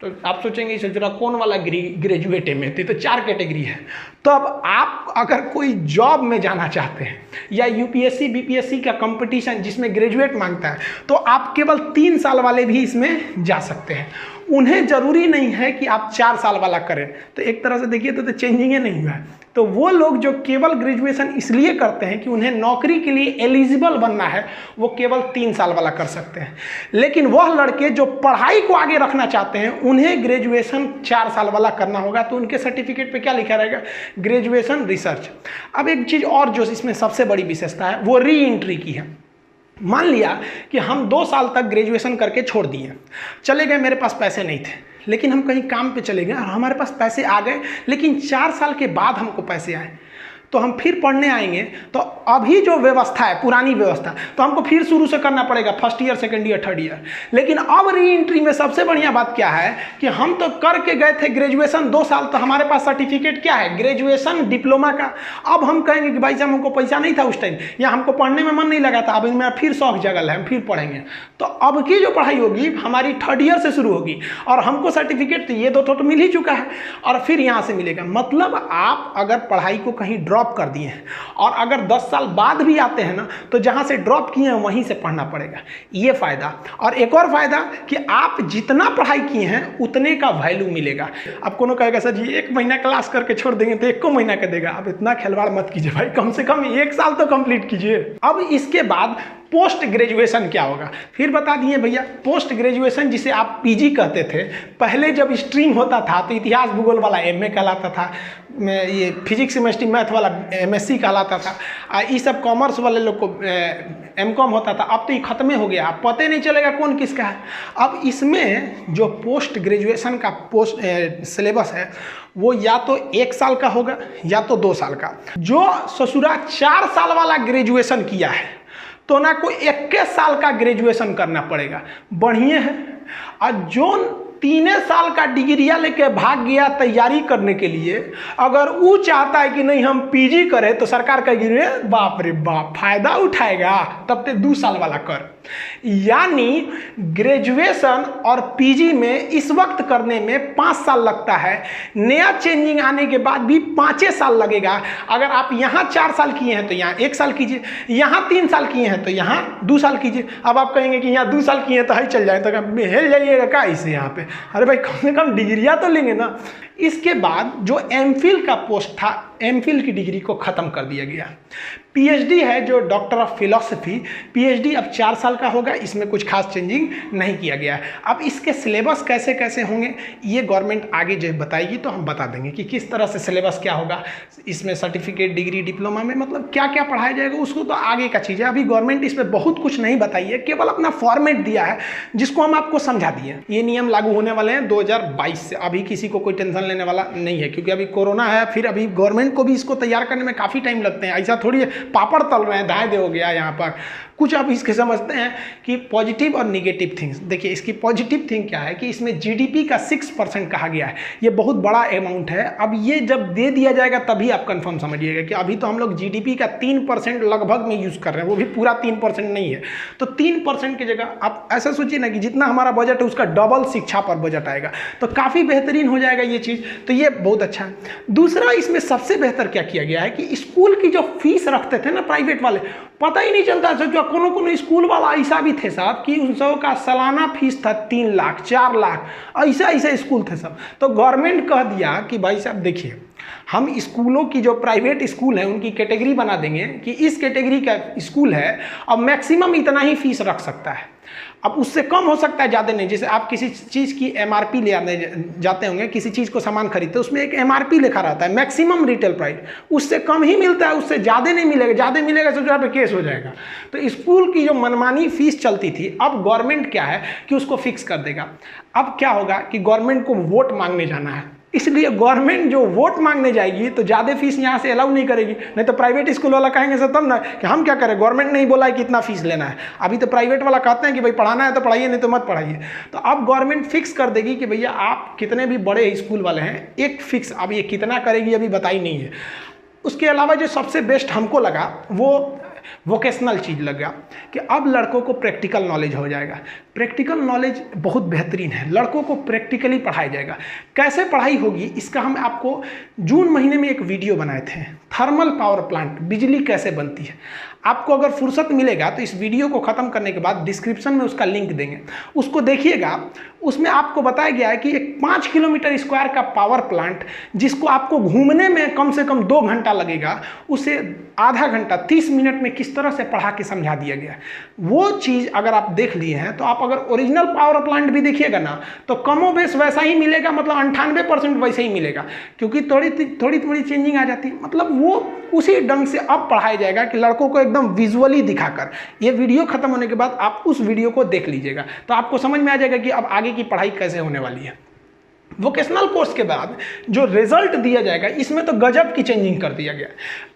तो आप सोचेंगे इसे जरा कौन वाला ग्रेजुएट है में, तो 4 कैटेगरी है। तो अब आप अगर कोई जॉब में जाना चाहते हैं या यूपीएससी बीपीएससी का कंपटीशन जिसमें ग्रेजुएट मांगता है, तो आप केवल 3 साल वाले भी इसमें जा सकते हैं। उन्हें जरूरी नहीं है कि आप 4 साल वाला करें। तो एक तरह से देखिए तो चेंजिंग नहीं हुआ है। तो वो लोग जो केवल ग्रेजुएशन इसलिए करते हैं कि उन्हें नौकरी के लिए एलिजिबल बनना है, वो केवल 3 साल वाला कर सकते हैं। लेकिन वह लड़के जो पढ़ाई को आगे रखना चाहते हैं, उन्हें ग्रेजुएशन 4 साल वाला करना होगा। तो उनके सर्टिफिकेट पे क्या लिखा रहेगा, ग्रेजुएशन रिसर्च। अब एक चीज़ और जो इसमें सबसे बड़ी विशेषता है, वो री एंट्री की है। मान लिया कि हम 2 साल तक ग्रेजुएशन करके छोड़ दिए, चले गए, मेरे पास पैसे नहीं थे, लेकिन हम कहीं काम पे चले गए और हमारे पास पैसे आ गए, लेकिन 4 साल के बाद हमको पैसे आए, तो हम फिर पढ़ने आएंगे तो अभी जो व्यवस्था है, पुरानी व्यवस्था, तो हमको फिर शुरू से करना पड़ेगा, first year, second year, third year. लेकिन अब री एंट्री में सबसे बढ़िया बात क्या है कि हम तो करके गए थे ग्रेजुएशन 2 साल, तो हमारे पास सर्टिफिकेट क्या है, ग्रेजुएशन डिप्लोमा का। अब हम कहेंगे कि भाई साहब हमको पैसा नहीं था उस टाइम, या हमको पढ़ने में मन नहीं लगा था, अब मेरा फिर शौक जगल है, हम फिर पढ़ेंगे। तो अब की जो पढ़ाई होगी हमारी थर्ड ईयर से शुरू होगी और हमको सर्टिफिकेट तो ये 2 तो मिल ही चुका है और फिर यहाँ से मिलेगा। मतलब आप अगर पढ़ाई को कहीं ड्रॉप कर दिए हैं और अगर 10 साल बाद भी आते हैं ना, तो जहां से ड्रॉप किए हैं वहीं से पढ़ना पड़ेगा। ये फायदा। और एक और फायदा कि आप जितना पढ़ाई किए हैं उतने का वैल्यू मिलेगा। अब कोनो कहेगा सर जी 1 महीना क्लास करके छोड़ देंगे तो 1 महीना का देगा। अब इतना खिलवाड़ मत कीजिए भाई, कम से कम 1 साल तो कंप्लीट कीजिए। अब इसके बाद पोस्ट ग्रेजुएशन क्या होगा, फिर बता दिए भैया। पोस्ट ग्रेजुएशन जिसे आप पीजी कहते थे, पहले जब स्ट्रीम होता था तो इतिहास भूगोल वाला एमए कहलाता था, ये फिजिक्स केमिस्ट्री मैथ वाला एमएससी कहलाता था, ये सब कॉमर्स वाले लोग को एमकॉम होता था। अब तो ये खत्म हो गया, अब पता नहीं चलेगा कौन किसका है। अब इसमें जो पोस्ट ग्रेजुएशन का सिलेबस है वो या तो 1 साल का होगा या तो 2 साल का। जो ससुरा 4 साल वाला ग्रेजुएशन किया है तो ना कोई 21 साल का ग्रेजुएशन करना पड़ेगा, बढ़िया है। और जो 3 साल का डिग्रिया लेके भाग गया तैयारी करने के लिए, अगर वो चाहता है कि नहीं हम पीजी करें, तो सरकार कहेगी रे बाप रे बाप फायदा उठाएगा, तब ते 2 साल वाला कर। यानी ग्रेजुएशन और पीजी में इस वक्त करने में 5 साल लगता है, नया चेंजिंग आने के बाद भी 5 साल लगेगा। अगर आप यहाँ 4 साल किए हैं तो यहाँ 1 साल कीजिए, यहाँ 3 साल किए हैं तो यहाँ 2 साल कीजिए। अब आप कहेंगे कि यहाँ 2 साल किए हैं तो ही चल जाए, तो हेल जाइएगा क्या इसे यहाँ पे, अरे भाई कम से कम डिग्रियाँ तो लेंगे ना। इसके बाद जो एमफिल का पोस्ट था, एमफिल की डिग्री को ख़त्म कर दिया गया। पीएचडी है जो डॉक्टर ऑफ फिलॉसफी, पीएचडी अब 4 साल का होगा, इसमें कुछ खास चेंजिंग नहीं किया गया है। अब इसके सिलेबस कैसे कैसे होंगे ये गवर्नमेंट आगे जो बताएगी तो हम बता देंगे कि किस तरह से सिलेबस क्या होगा, इसमें सर्टिफिकेट, डिग्री, डिप्लोमा में मतलब क्या क्या पढ़ाया जाएगा उसको तो आगे का चीज़ है। अभी गवर्नमेंट इसमें बहुत कुछ नहीं बताई है, केवल अपना फॉर्मेट दिया है जिसको हम आपको समझा दिए। ये नियम लागू होने वाले हैं 2022 से, अभी किसी को कोई टेंशन लेने वाला नहीं है क्योंकि अभी कोरोना है, फिर अभी गवर्नमेंट को भी इसको तैयार करने में काफ़ी टाइम लगते हैं। ऐसा थोड़ी पापड़ तल रहे हैं, दाएं दे हो गया यहाँ पर कुछ। आप इसके समझते हैं कि पॉजिटिव और निगेटिव थिंग्स। देखिए इसकी पॉजिटिव थिंग क्या है कि इसमें जीडीपी का 6% कहा गया है, ये बहुत बड़ा अमाउंट है। अब ये जब दे दिया जाएगा तभी आप कंफर्म समझिएगा कि अभी तो हम लोग जीडीपी का 3% लगभग में यूज़ कर रहे हैं, वो भी पूरा 3% नहीं है। तो 3% की जगह आप ऐसा सोचिए ना कि जितना हमारा बजट है उसका डबल शिक्षा पर बजट आएगा, तो काफ़ी बेहतरीन हो जाएगा ये चीज़, तो ये बहुत अच्छा है। दूसरा इसमें सबसे बेहतर क्या किया गया है कि स्कूल की जो फीस रखते थे ना प्राइवेट वाले, पता ही नहीं चलता था। जो कोनो स्कूल वाला ऐसा भी थे साहब कि उन सब का सालाना फीस था 3 लाख 4 लाख, ऐसा स्कूल थे सब। तो गवर्नमेंट कह दिया कि भाई साहब देखिए हम स्कूलों की जो प्राइवेट स्कूल है उनकी कैटेगरी बना देंगे कि इस कैटेगरी का स्कूल है अब मैक्सिमम इतना ही फीस रख सकता है, अब उससे कम हो सकता है, ज़्यादा नहीं। जैसे आप किसी चीज़ की एमआरपी ले आने जाते होंगे, किसी चीज़ को सामान खरीदते उसमें एक एमआरपी लिखा रहता है, मैक्सिमम रिटेल प्राइस, उससे कम ही मिलता है, उससे ज़्यादा नहीं मिलेगा। ज़्यादा मिलेगा तो जहाँ पे केस हो जाएगा। तो स्कूल की जो मनमानी फीस चलती थी अब गवर्नमेंट क्या है कि उसको फिक्स कर देगा। अब क्या होगा कि गवर्नमेंट को वोट मांगने जाना है, इसलिए गवर्नमेंट जो वोट मांगने जाएगी तो ज़्यादा फीस यहाँ से अलाउ नहीं करेगी। नहीं तो प्राइवेट स्कूल वाला कहेंगे सर तब ना कि हम क्या करें, गवर्नमेंट नहीं बोला है कि इतना फीस लेना है। अभी तो प्राइवेट वाला कहते हैं कि भाई पढ़ाना है तो पढ़ाइए, नहीं तो मत पढ़ाइए। तो अब गवर्नमेंट फिक्स कर देगी कि भैया आप कितने भी बड़े स्कूल वाले हैं, एक फिक्स, अब ये कितना करेगी अभी बताई नहीं है। उसके अलावा जो सबसे बेस्ट हमको लगा वो वोकेशनल चीज़ लगा कि अब लड़कों को प्रैक्टिकल नॉलेज हो जाएगा। प्रैक्टिकल नॉलेज बहुत बेहतरीन है, लड़कों को प्रैक्टिकली पढ़ाया जाएगा। कैसे पढ़ाई होगी इसका हम आपको जून महीने में एक वीडियो बनाए थे, थर्मल पावर प्लांट, बिजली कैसे बनती है। आपको अगर फुर्सत मिलेगा तो इस वीडियो को ख़त्म करने के बाद डिस्क्रिप्शन में उसका लिंक देंगे, उसको देखिएगा। उसमें आपको बताया गया है कि एक 5 किलोमीटर स्क्वायर का पावर प्लांट जिसको आपको घूमने में कम से कम 2 घंटा लगेगा, उसे आधा घंटा 30 मिनट में किस तरह से पढ़ा के समझा दिया गया। वो चीज़ अगर आप देख लिए हैं तो आप अगर ओरिजिनल पावर प्लांट भी देखिएगा ना तो कमोबेश वैसा ही मिलेगा, मतलब 98% वैसे ही मिलेगा, क्योंकि थोड़ी चेंजिंग आ जाती है। मतलब वो उसी ढंग से अब पढ़ाया जाएगा कि लड़कों को एकदम विजुअली दिखाकर। ये वीडियो खत्म होने के बाद आप उस वीडियो को देख लीजिएगा तो आपको समझ में आ जाएगा कि अब आगे की पढ़ाई कैसे होने वाली है। वोकेशनल कोर्स के बाद जो रिजल्ट दिया जाएगा इसमें तो गजब की चेंजिंग कर दिया गया।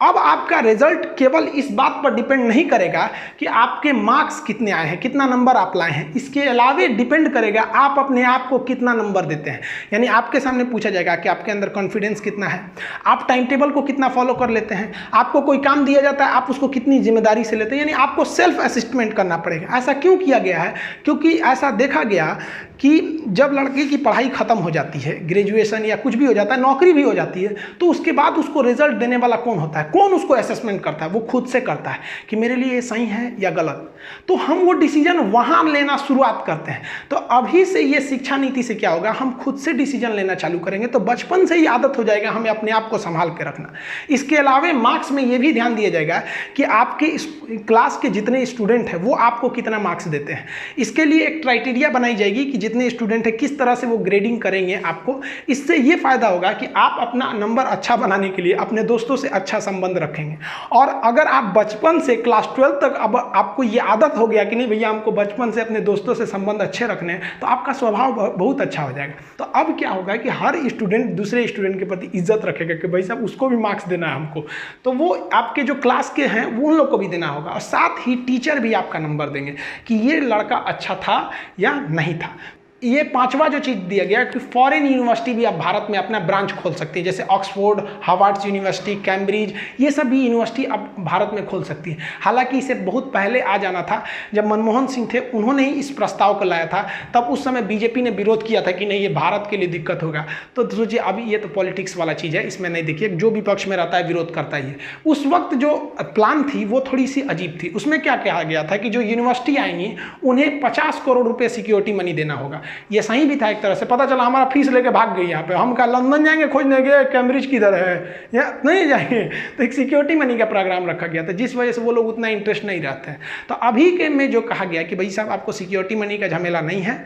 अब आपका रिजल्ट केवल इस बात पर डिपेंड नहीं करेगा कि आपके मार्क्स कितने आए हैं, कितना नंबर आप लाए हैं, इसके अलावे डिपेंड करेगा आप अपने आप को कितना नंबर देते हैं। यानी आपके सामने पूछा जाएगा कि आपके अंदर कॉन्फिडेंस कितना है, आप टाइम टेबल को कितना फॉलो कर लेते हैं, आपको कोई काम दिया जाता है आप उसको कितनी जिम्मेदारी से लेते हैं। यानी आपको सेल्फ असिस्टमेंट करना पड़ेगा। ऐसा क्यों किया गया है? क्योंकि ऐसा देखा गया कि जब लड़के की पढ़ाई खत्म हो जाती है, ग्रेजुएशन या कुछ भी हो जाता है, नौकरी भी हो जाती है, तो उसके बाद उसको रिजल्ट देने वाला कौन होता है, कौन उसको असेसमेंट करता है? वो खुद से करता है कि मेरे लिए ये सही है या गलत। तो हम वो डिसीजन वहाँ लेना शुरुआत करते हैं। तो अभी से ये शिक्षा नीति से क्या होगा, हम खुद से डिसीजन लेना चालू करेंगे, तो बचपन से ही आदत हो जाएगा हमें अपने आप को संभाल के रखना। इसके अलावा मार्क्स में ये भी ध्यान दिया जाएगा कि आपके क्लास के जितने स्टूडेंट हैं वो आपको कितना मार्क्स देते हैं। इसके लिए एक क्राइटेरिया बनाई जाएगी कि जितने स्टूडेंट हैं किस तरह से वो ग्रेडिंग करेंगे आपको। इससे ये फायदा होगा कि आप अपना नंबर अच्छा बनाने के लिए अपने दोस्तों से अच्छा संबंध रखेंगे। और अगर आप बचपन से क्लास 12 तक अब आपको ये आदत हो गया कि नहीं भैया हमको बचपन से अपने दोस्तों से संबंध अच्छे रखने हैं, तो आपका स्वभाव बहुत अच्छा हो जाएगा। तो अब क्या होगा कि हर स्टूडेंट दूसरे स्टूडेंट के प्रति इज्जत रखेगा कि भाई साहब उसको भी मार्क्स देना है हमको, तो वो आपके जो क्लास के हैं वो उन लोग को भी देना होगा। और साथ ही टीचर भी आपका नंबर देंगे कि ये लड़का अच्छा था या नहीं था। ये 5वां जो चीज़ दिया गया कि फॉरेन यूनिवर्सिटी भी आप भारत में अपना ब्रांच खोल सकती है, जैसे ऑक्सफोर्ड, हार्वर्ड यूनिवर्सिटी, कैम्ब्रिज, ये सब भी यूनिवर्सिटी अब भारत में खोल सकती है। हालांकि इसे बहुत पहले आ जाना था, जब मनमोहन सिंह थे उन्होंने ही इस प्रस्ताव को लाया था, तब उस समय बीजेपी ने विरोध किया था कि नहीं ये भारत के लिए दिक्कत होगा। तो सोचिए अभी ये तो पॉलिटिक्स वाला चीज़ है, इसमें नहीं, देखिए जो विपक्ष में रहता है विरोध करता ही है। उस वक्त जो प्लान थी वो थोड़ी सी अजीब थी। उसमें क्या कहा गया था कि जो यूनिवर्सिटी आएंगी उन्हें 50 करोड़ रुपये सिक्योरिटी मनी देना होगा। ये सही भी था एक तरह से। पता चला हमारा फीस लेके भाग गई यहाँ पे, हम क्या लंदन जाएंगे खोजने के कैम्ब्रिज किधर है, या नहीं जाएंगे। तो एक सिक्योरिटी मनी का प्रोग्राम रखा गया था, जिस वजह से वो लोग उतना इंटरेस्ट नहीं रहते हैं। तो अभी के में जो कहा गया कि भाई साहब आपको सिक्योरिटी मनी का झमेला नहीं है,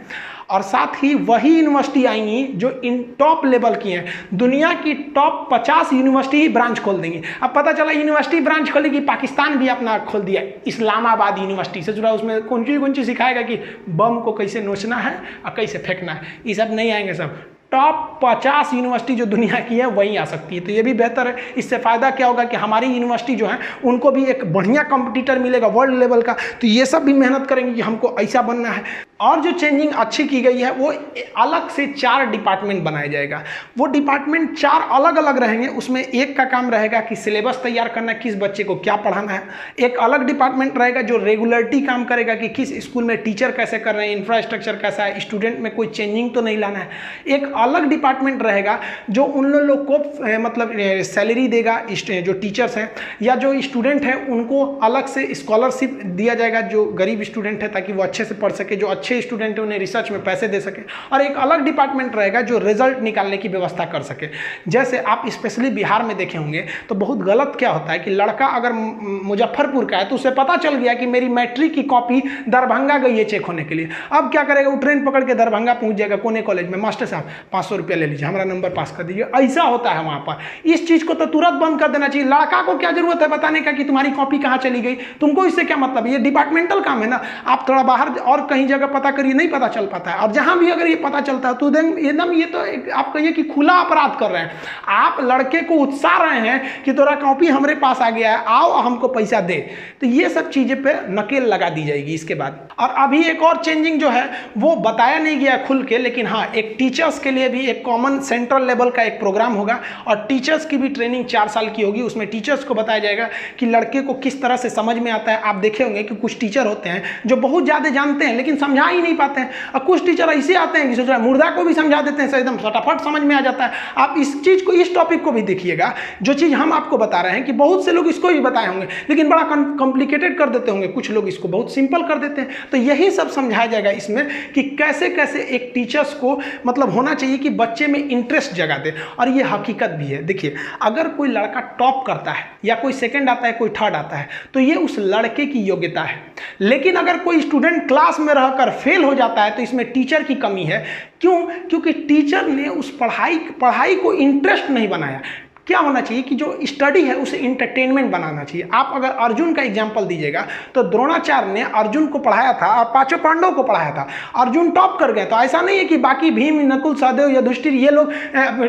और साथ ही वही यूनिवर्सिटी आएंगी जो इन टॉप लेवल की हैं, दुनिया की टॉप 50 यूनिवर्सिटी ही ब्रांच खोल देंगी। अब पता चला यूनिवर्सिटी ब्रांच खोलेगी, पाकिस्तान भी अपना खोल दिया इस्लामाबाद यूनिवर्सिटी से जुड़ा, उसमें कौन सी सिखाएगा कि बम को कैसे नोचना है और कैसे फेंकना है, ये सब नहीं आएंगे। सब टॉप 50 यूनिवर्सिटी जो दुनिया की है वहीं आ सकती है। तो ये भी बेहतर है। इससे फ़ायदा क्या होगा कि हमारी यूनिवर्सिटी जो है उनको भी एक बढ़िया कंपटीटर मिलेगा वर्ल्ड लेवल का। तो ये सब भी मेहनत करेंगे कि हमको ऐसा बनना है। और जो चेंजिंग अच्छी की गई है वो अलग से 4 डिपार्टमेंट बनाया जाएगा। वो डिपार्टमेंट 4 अलग अलग रहेंगे। उसमें एक का काम रहेगा कि सिलेबस तैयार करना, किस बच्चे को क्या पढ़ाना है। एक अलग डिपार्टमेंट रहेगा जो रेगुलरिटी काम करेगा कि किस स्कूल में टीचर कैसे कर रहे हैं, इंफ्रास्ट्रक्चर कैसा है, स्टूडेंट में कोई चेंजिंग तो नहीं लाना है। एक अलग डिपार्टमेंट रहेगा जो उन लोग को मतलब सैलरी देगा, जो टीचर्स हैं या जो स्टूडेंट हैं उनको अलग से स्कॉलरशिप दिया जाएगा, जो गरीब स्टूडेंट है, ताकि वो अच्छे से पढ़ सके, जो अच्छे स्टूडेंट है उन्हें रिसर्च में पैसे दे सके। और एक अलग डिपार्टमेंट रहेगा जो रिजल्ट निकालने की व्यवस्था कर सके। जैसे आप स्पेशली बिहार में देखे होंगे तो बहुत गलत क्या होता है कि लड़का अगर मुजफ्फरपुर का है तो उसे पता चल गया कि मेरी मैट्रिक की कॉपी दरभंगा गई है चेक होने के लिए। अब क्या करेगा, वो ट्रेन पकड़ के दरभंगा पहुंच जाएगा कोने कॉलेज में, मास्टर साहब 500 रुपया ले लीजिए, हमारा नंबर पास कर दीजिए। ऐसा होता है वहां पर। इस चीज को तो तुरंत बंद कर देना चाहिए। लड़का को क्या जरूरत है बताने का कि तुम्हारी कॉपी कहां चली गई, तुमको इससे क्या मतलब। ये डिपार्टमेंटल काम है ना। आप थोड़ा बाहर और कहीं जगह पता करिए, नहीं पता चल पाता है। और जहां भी अगर ये पता चलता है तो एकदम ये तो आप कहिए कि खुला अपराध कर रहे हैं। आप लड़के को उत्साह रहे हैं कि तेरा कॉपी हमारे पास आ गया है, आओ हमको पैसा दे। तो ये सब चीजें पे नकेल लगा दी जाएगी इसके बाद। और अभी एक और चेंजिंग जो है वो बताया नहीं गया खुल के, लेकिन हाँ, एक टीचर्स के लिए भी एक कॉमन सेंट्रल लेवल का एक प्रोग्राम होगा और टीचर्स की भी ट्रेनिंग 4 साल की होगी। उसमें टीचर्स को बताया जाएगा कि लड़के को किस तरह से समझ में आता है। आप देखे होंगे कि कुछ टीचर होते हैं जो बहुत ज़्यादा जानते हैं लेकिन समझा ही नहीं पाते हैं, और कुछ टीचर ऐसे आते हैं कि सोच रहे हैं मुर्दा को भी समझा देते हैं, एकदम फटाफट समझ में आ जाता है। आप इस चीज़ को, इस टॉपिक को भी देखिएगा। जो चीज़ हम आपको बता रहे हैं कि बहुत से लोग इसको भी बताए होंगे लेकिन बड़ा कॉम्प्लिकेटेड कर देते होंगे, कुछ लोग इसको बहुत सिंपल कर देते हैं। तो यही सब समझाया जाएगा इसमें कि कैसे कैसे एक टीचर्स को मतलब होना चाहिए कि बच्चे में इंटरेस्ट जगा दे। और ये हकीकत भी है। देखिए, अगर कोई लड़का टॉप करता है या कोई सेकंड आता है, कोई थर्ड आता है, तो ये उस लड़के की योग्यता है। लेकिन अगर कोई स्टूडेंट क्लास में रहकर फेल हो जाता है तो इसमें टीचर की कमी है। क्यों? क्योंकि टीचर ने उस पढ़ाई को इंटरेस्ट नहीं बनाया। क्या होना चाहिए कि जो स्टडी है उसे इंटरटेनमेंट बनाना चाहिए। आप अगर अर्जुन का एग्जांपल दीजिएगा तो द्रोणाचार्य ने अर्जुन को पढ़ाया था और 5 पांडवों को पढ़ाया था। अर्जुन टॉप कर गए, तो ऐसा नहीं है कि बाकी भीम, नकुल, सहदेव, युधिष्ठिर ये लोग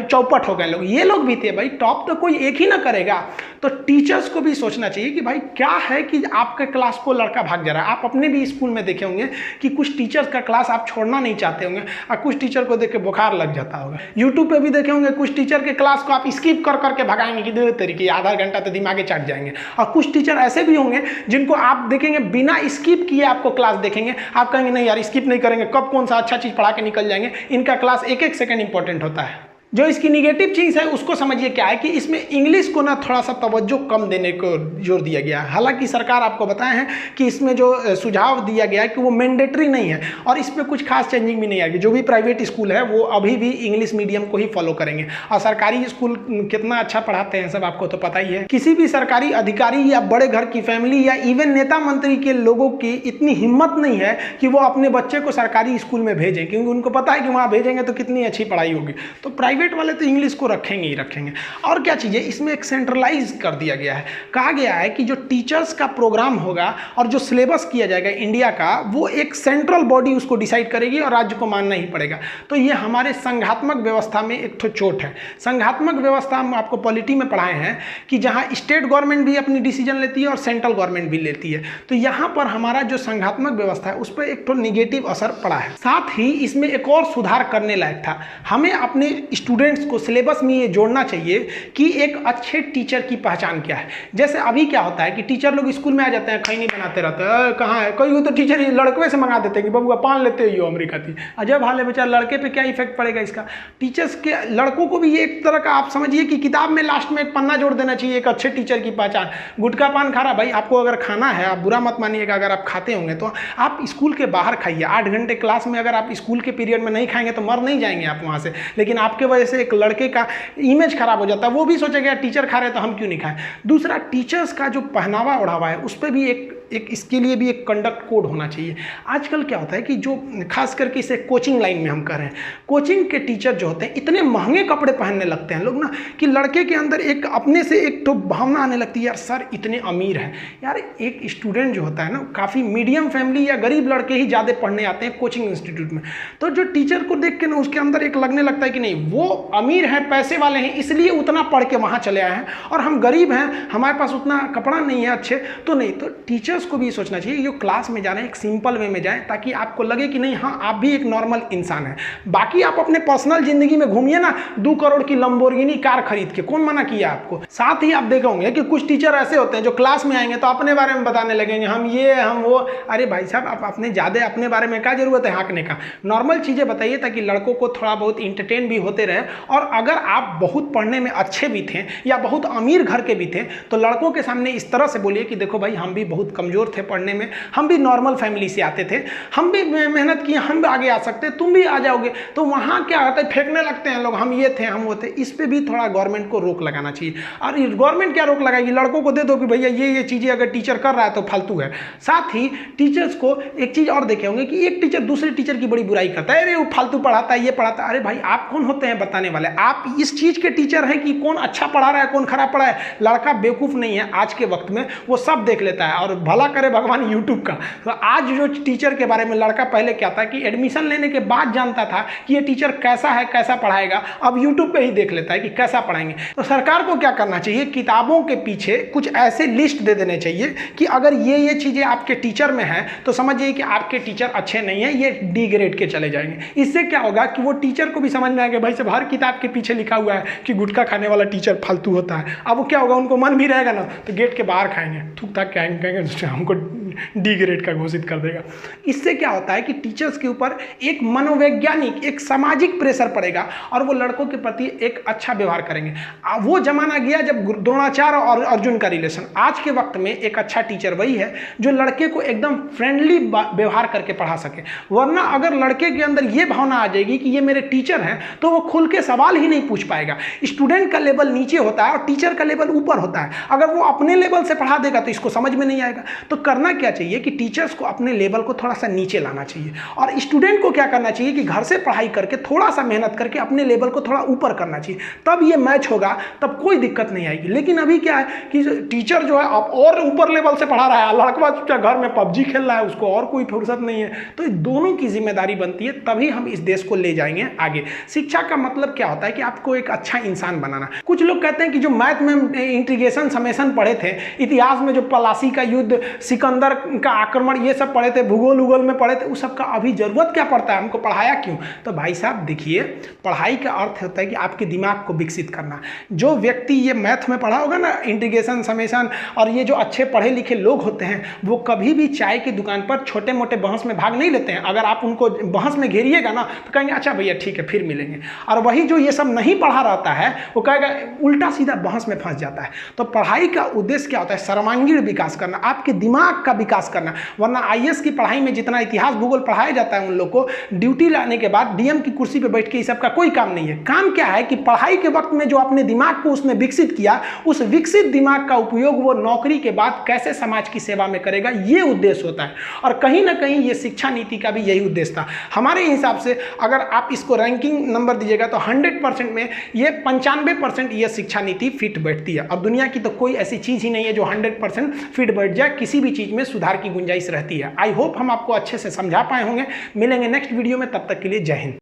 चौपट हो गए। लोग ये लोग भी थे भाई, टॉप तो कोई एक ही ना करेगा। तो टीचर्स को भी सोचना चाहिए कि भाई क्या है कि आपके क्लास को लड़का भाग जा रहा है। आप अपने भी स्कूल में देखे होंगे कि कुछ टीचर्स का क्लास आप छोड़ना नहीं चाहते होंगे और कुछ टीचर को देख के बुखार लग जाता होगा। यूट्यूब पे भी देखे होंगे कुछ टीचर के क्लास को आप स्किप कर करके भगाएंगे कि 2 तरीके, आधा घंटा तो दिमागे चट जाएंगे। और कुछ टीचर ऐसे भी होंगे जिनको आप देखेंगे बिना स्किप किए आपको क्लास देखेंगे, आप कहेंगे नहीं यार स्किप नहीं करेंगे, कब कौन सा अच्छा चीज़ पढ़ा के निकल जाएंगे। इनका क्लास 1-1 सेकंड इंपॉर्टेंट होता है। जो इसकी निगेटिव चीज़ है उसको समझिए क्या है कि इसमें इंग्लिश को ना थोड़ा सा तवज्जो कम देने को जोर दिया गया है। हालांकि सरकार आपको बताए हैं कि इसमें जो सुझाव दिया गया है कि वो मैंडेटरी नहीं है और इस पर कुछ खास चेंजिंग भी नहीं आएगी। जो भी प्राइवेट स्कूल है वो अभी भी इंग्लिश मीडियम को ही फॉलो करेंगे और सरकारी स्कूल कितना अच्छा पढ़ाते हैं सब आपको तो पता ही है। किसी भी सरकारी अधिकारी या बड़े घर की फैमिली या इवन नेता मंत्री के लोगों की इतनी हिम्मत नहीं है कि वो अपने बच्चे को सरकारी स्कूल में भेजें, क्योंकि उनको पता है कि वहाँ भेजेंगे तो कितनी अच्छी पढ़ाई होगी। तो प्राइवेट वाले तो इंग्लिश को रखेंगे ही रखेंगे। और क्या चीज़ है, इसमें एक सेंट्रलाइज कर दिया गया है। कहा गया है कि जो टीचर्स का प्रोग्राम होगा और जो सिलेबस किया जाएगा इंडिया का, वो एक सेंट्रल बॉडी उसको डिसाइड करेगी और राज्य को मानना ही पड़ेगा। तो ये हमारे संघात्मक व्यवस्था में एक तो चोट है। संघात्मक व्यवस्था हम आपको पॉलिटी में पढ़ाए हैं कि जहाँ स्टेट गवर्नमेंट भी अपनी डिसीजन लेती है और सेंट्रल गवर्नमेंट भी लेती है। तो यहाँ पर हमारा जो संघात्मक व्यवस्था है उस पर एक तो निगेटिव असर पड़ा है। साथ ही इसमें एक और सुधार करने लायक था। हमें अपने स्टूडेंट्स को सिलेबस में ये जोड़ना चाहिए कि एक अच्छे टीचर की पहचान क्या है। जैसे अभी क्या होता है कि टीचर लोग स्कूल में आ जाते हैं, खैनी बनाते रहते हैं, कहाँ है कोई, तो टीचर लड़के से मंगा देते हैं कि बबुआ पान लेते हो अमेरिका थी। अजब हाल है बेचारा, लड़के पे क्या इफेक्ट पड़ेगा इसका। टीचर्स के लड़कों को भी ये एक तरह का आप समझिए कि किताब में लास्ट में एक पन्ना जोड़ देना चाहिए, एक अच्छे टीचर की पहचान। गुटखा पान खा रहा, भाई आपको अगर खाना है, आप बुरा मत मानिएगा, अगर आप खाते होंगे तो आप स्कूल के बाहर खाइए। 8 घंटे क्लास में अगर आप स्कूल के पीरियड में नहीं खाएंगे तो मर नहीं जाएंगे आप वहाँ से, लेकिन आपके वजह से एक लड़के का इमेज खराब हो जाता है, वो भी सोचेगा टीचर खा रहे हैं तो हम क्यों नहीं खाएं। दूसरा, टीचर्स का जो पहनावा ओढ़ावा है उस पर भी एक इसके लिए भी एक कंडक्ट कोड होना चाहिए। आजकल क्या होता है कि जो खास करके इसे कोचिंग लाइन में हम कर रहे हैं, कोचिंग के टीचर जो होते हैं इतने महंगे कपड़े पहनने लगते हैं लोग ना, कि लड़के के अंदर एक अपने से एक तो भावना आने लगती है, यार सर इतने अमीर हैं। यार एक स्टूडेंट जो होता है ना, काफ़ी मीडियम फैमिली या गरीब लड़के ही ज़्यादा पढ़ने आते हैं कोचिंग इंस्टीट्यूट में, तो जो टीचर को देख के ना उसके अंदर एक लगने लगता है कि नहीं वो अमीर हैं, पैसे वाले हैं, इसलिए उतना पढ़ के वहाँ चले आए हैं, और हम गरीब हैं, हमारे पास उतना कपड़ा नहीं है अच्छे, तो नहीं। तो टीचर्स को भी सोचना चाहिए जो क्लास में जा रहे हैं एक सिंपल वे में जाएं, ताकि आपको लगे कि नहीं हाँ आप भी एक नॉर्मल इंसान हैं। बाकी आप अपने पर्सनल जिंदगी में घूमिए ना 2 करोड़ की लंबोर्गिनी कार खरीद के, कौन मना किया आपको। साथ ही आप देखे होंगे कि कुछ टीचर ऐसे होते हैं जो क्लास में आएंगे तो अपने बारे में बताने लगेंगे, हम ये हम वो। अरे भाई साहब, आप अपने ज़्यादा अपने बारे में क्या जरूरत है हाँकने का। नॉर्मल चीज़ें बताइए ताकि लड़कों को थोड़ा बहुत इंटरटेन भी होते रहे। और अगर आप बहुत पढ़ने में अच्छे भी थे या बहुत अमीर घर के भी थे तो लड़कों के सामने इस तरह से बोलिए कि देखो भाई हम भी बहुत कमज़ोर थे पढ़ने में, हम भी नॉर्मल फैमिली से आते थे, हम भी मेहनत किए, हम भी आगे आ सकते, तुम भी आ जाओगे। तो वहाँ क्या होता है, फेंकने लगते हैं लोग, हम ये थे हम वो थे। इस पर भी थोड़ा गवर्नमेंट को रोक लगाना चाहिए। और गवर्नमेंट क्या रोक लगाएगी, लड़कों को दे दो कि भैया ये चीज़ें अगर टीचर कर रहा है तो फालतू है। साथ ही टीचर्स को एक चीज़ और देखे होंगे कि एक टीचर दूसरे टीचर की बड़ी बुराई करता है, अरे वो फालतू पढ़ाता है, ये पढ़ाता है। अरे भाई आप कौन होते हैं बताने वाले, आप इस चीज़ के टीचर हैं कि कौन अच्छा पढ़ा रहा है कौन खराब पढ़ा है। लड़का बेवकूफ़ नहीं है, आज के वक्त में वो सब देख लेता है, और भला करे भगवान यूट्यूब का। तो आज जो टीचर के बारे में लड़का पहले क्या था कि एडमिशन लेने के बाद जानता था कि ये टीचर कैसा है कैसा पढ़ाएगा, अब यूट्यूब पे ही देख लेता है कि कैसा पढ़ाएंगे। तो सरकार को क्या करना चाहिए, किताबों के पीछे कुछ ऐसे लिस्ट दे देने चाहिए कि अगर ये चीज़ें आपके टीचर में हैं तो समझिए कि आपके टीचर अच्छे नहीं हैं, ये डी ग्रेड के चले जाएंगे। इससे क्या होगा कि वो टीचर को भी समझ में आएगा भाई साहब हर किताब के पीछे लिखा हुआ है कि गुटखा खाने वाला टीचर फालतू होता है। अब वो क्या होगा, उनको मन भी रहेगा ना तो गेट के बाहर खाएंगे, थूक थाक कहेंगे हमको डी ग्रेड का घोषित कर देगा। इससे क्या होता है कि टीचर्स के ऊपर एक मनोवैज्ञानिक एक सामाजिक प्रेशर पड़ेगा और वो लड़कों के प्रति एक अच्छा व्यवहार करेंगे। वो जमाना गया जब द्रोणाचार्य और अर्जुन का रिलेशन। आज के वक्त में एक अच्छा टीचर वही है जो लड़के को एकदम फ्रेंडली व्यवहार करके पढ़ा सके। वरना अगर लड़के के अंदर ये भावना आ जाएगी कि ये मेरे टीचर हैं तो वो खुल के सवाल ही नहीं पूछ पाएगा। स्टूडेंट का लेवल नीचे होता है और टीचर का लेवल ऊपर होता है। अगर वो अपने लेवल से पढ़ा देगा तो इसको समझ में नहीं आएगा। तो करना क्या चाहिए कि टीचर्स को अपने लेवल को थोड़ा सा नीचे लाना चाहिए और स्टूडेंट को क्या करना चाहिए कि घर से पढ़ाई करके थोड़ा सा मेहनत करके अपने लेवल को थोड़ा ऊपर करना चाहिए। तब ये मैच होगा, तब कोई दिक्कत नहीं आएगी। लेकिन अभी क्या है कि टीचर जो है अब और ऊपर लेवल से पढ़ा रहा है, लड़का घर में पबजी खेल रहा है, उसको और कोई फुर्सत नहीं है। तो दोनों की जिम्मेदारी बनती है, तभी हम इस देश को ले जाएंगे आगे। शिक्षा का मतलब क्या होता है कि आपको एक अच्छा इंसान बनाना। कुछ लोग कहते हैं कि जो मैथ में इंटीग्रेशन समेशन पढ़े थे, इतिहास में जो पलासी का युद्ध, सिकंदर का आक्रमण, ये सब पढ़े थे, भूगोल उगोल में पढ़े थे, उस सब का अभी जरूरत क्या पड़ता है, हमको पढ़ाया क्यों? तो भाई साहब देखिए, पढ़ाई का अर्थ होता है कि आपके दिमाग को विकसित करना। जो व्यक्ति ये मैथ में पढ़ा होगा ना, इंटीग्रेशन समेशन, और ये जो अच्छे पढ़े लिखे लोग होते हैं वो कभी भी चाय की दुकान पर छोटे मोटे बहस में भाग नहीं लेते हैं। अगर आप उनको बहस में घेरिएगा ना तो कहेंगे अच्छा भैया ठीक है फिर मिलेंगे। और वही जो ये सब नहीं पढ़ा रहता है वो कहेगा, उल्टा सीधा बहस में फंस जाता है। तो पढ़ाई का उद्देश्य क्या होता है? सर्वांगीण विकास करना, आपके दिमाग का विकास करना। वरना आईएएस की पढ़ाई में जितना इतिहास भूगोल पढ़ाया जाता है उन लोग को, ड्यूटी लाने के बाद डीएम की कुर्सी पर बैठ के इस सब का कोई काम नहीं है। काम क्या है कि पढ़ाई के वक्त में जो अपने दिमाग को उसने विकसित किया, उस विकसित दिमाग का उपयोग वो नौकरी के बाद कैसे समाज की सेवा में करेगा, ये उद्देश्य होता है। और कहीं ना कहीं ये शिक्षा नीति का भी यही उद्देश्य था। हमारे हिसाब से अगर आप इसको रैंकिंग नंबर दीजिएगा तो 100% में ये 95% ये शिक्षा नीति फिट बैठती है। और दुनिया की तो कोई ऐसी चीज़ ही नहीं है जो 100% फिट बैठ जाए। किसी भी चीज़ में सुधार की गुंजाइश रहती है। आई होप हम आपको अच्छे से समझा पाए होंगे। मिलेंगे नेक्स्ट वीडियो में, तब तक के लिए जय हिंद।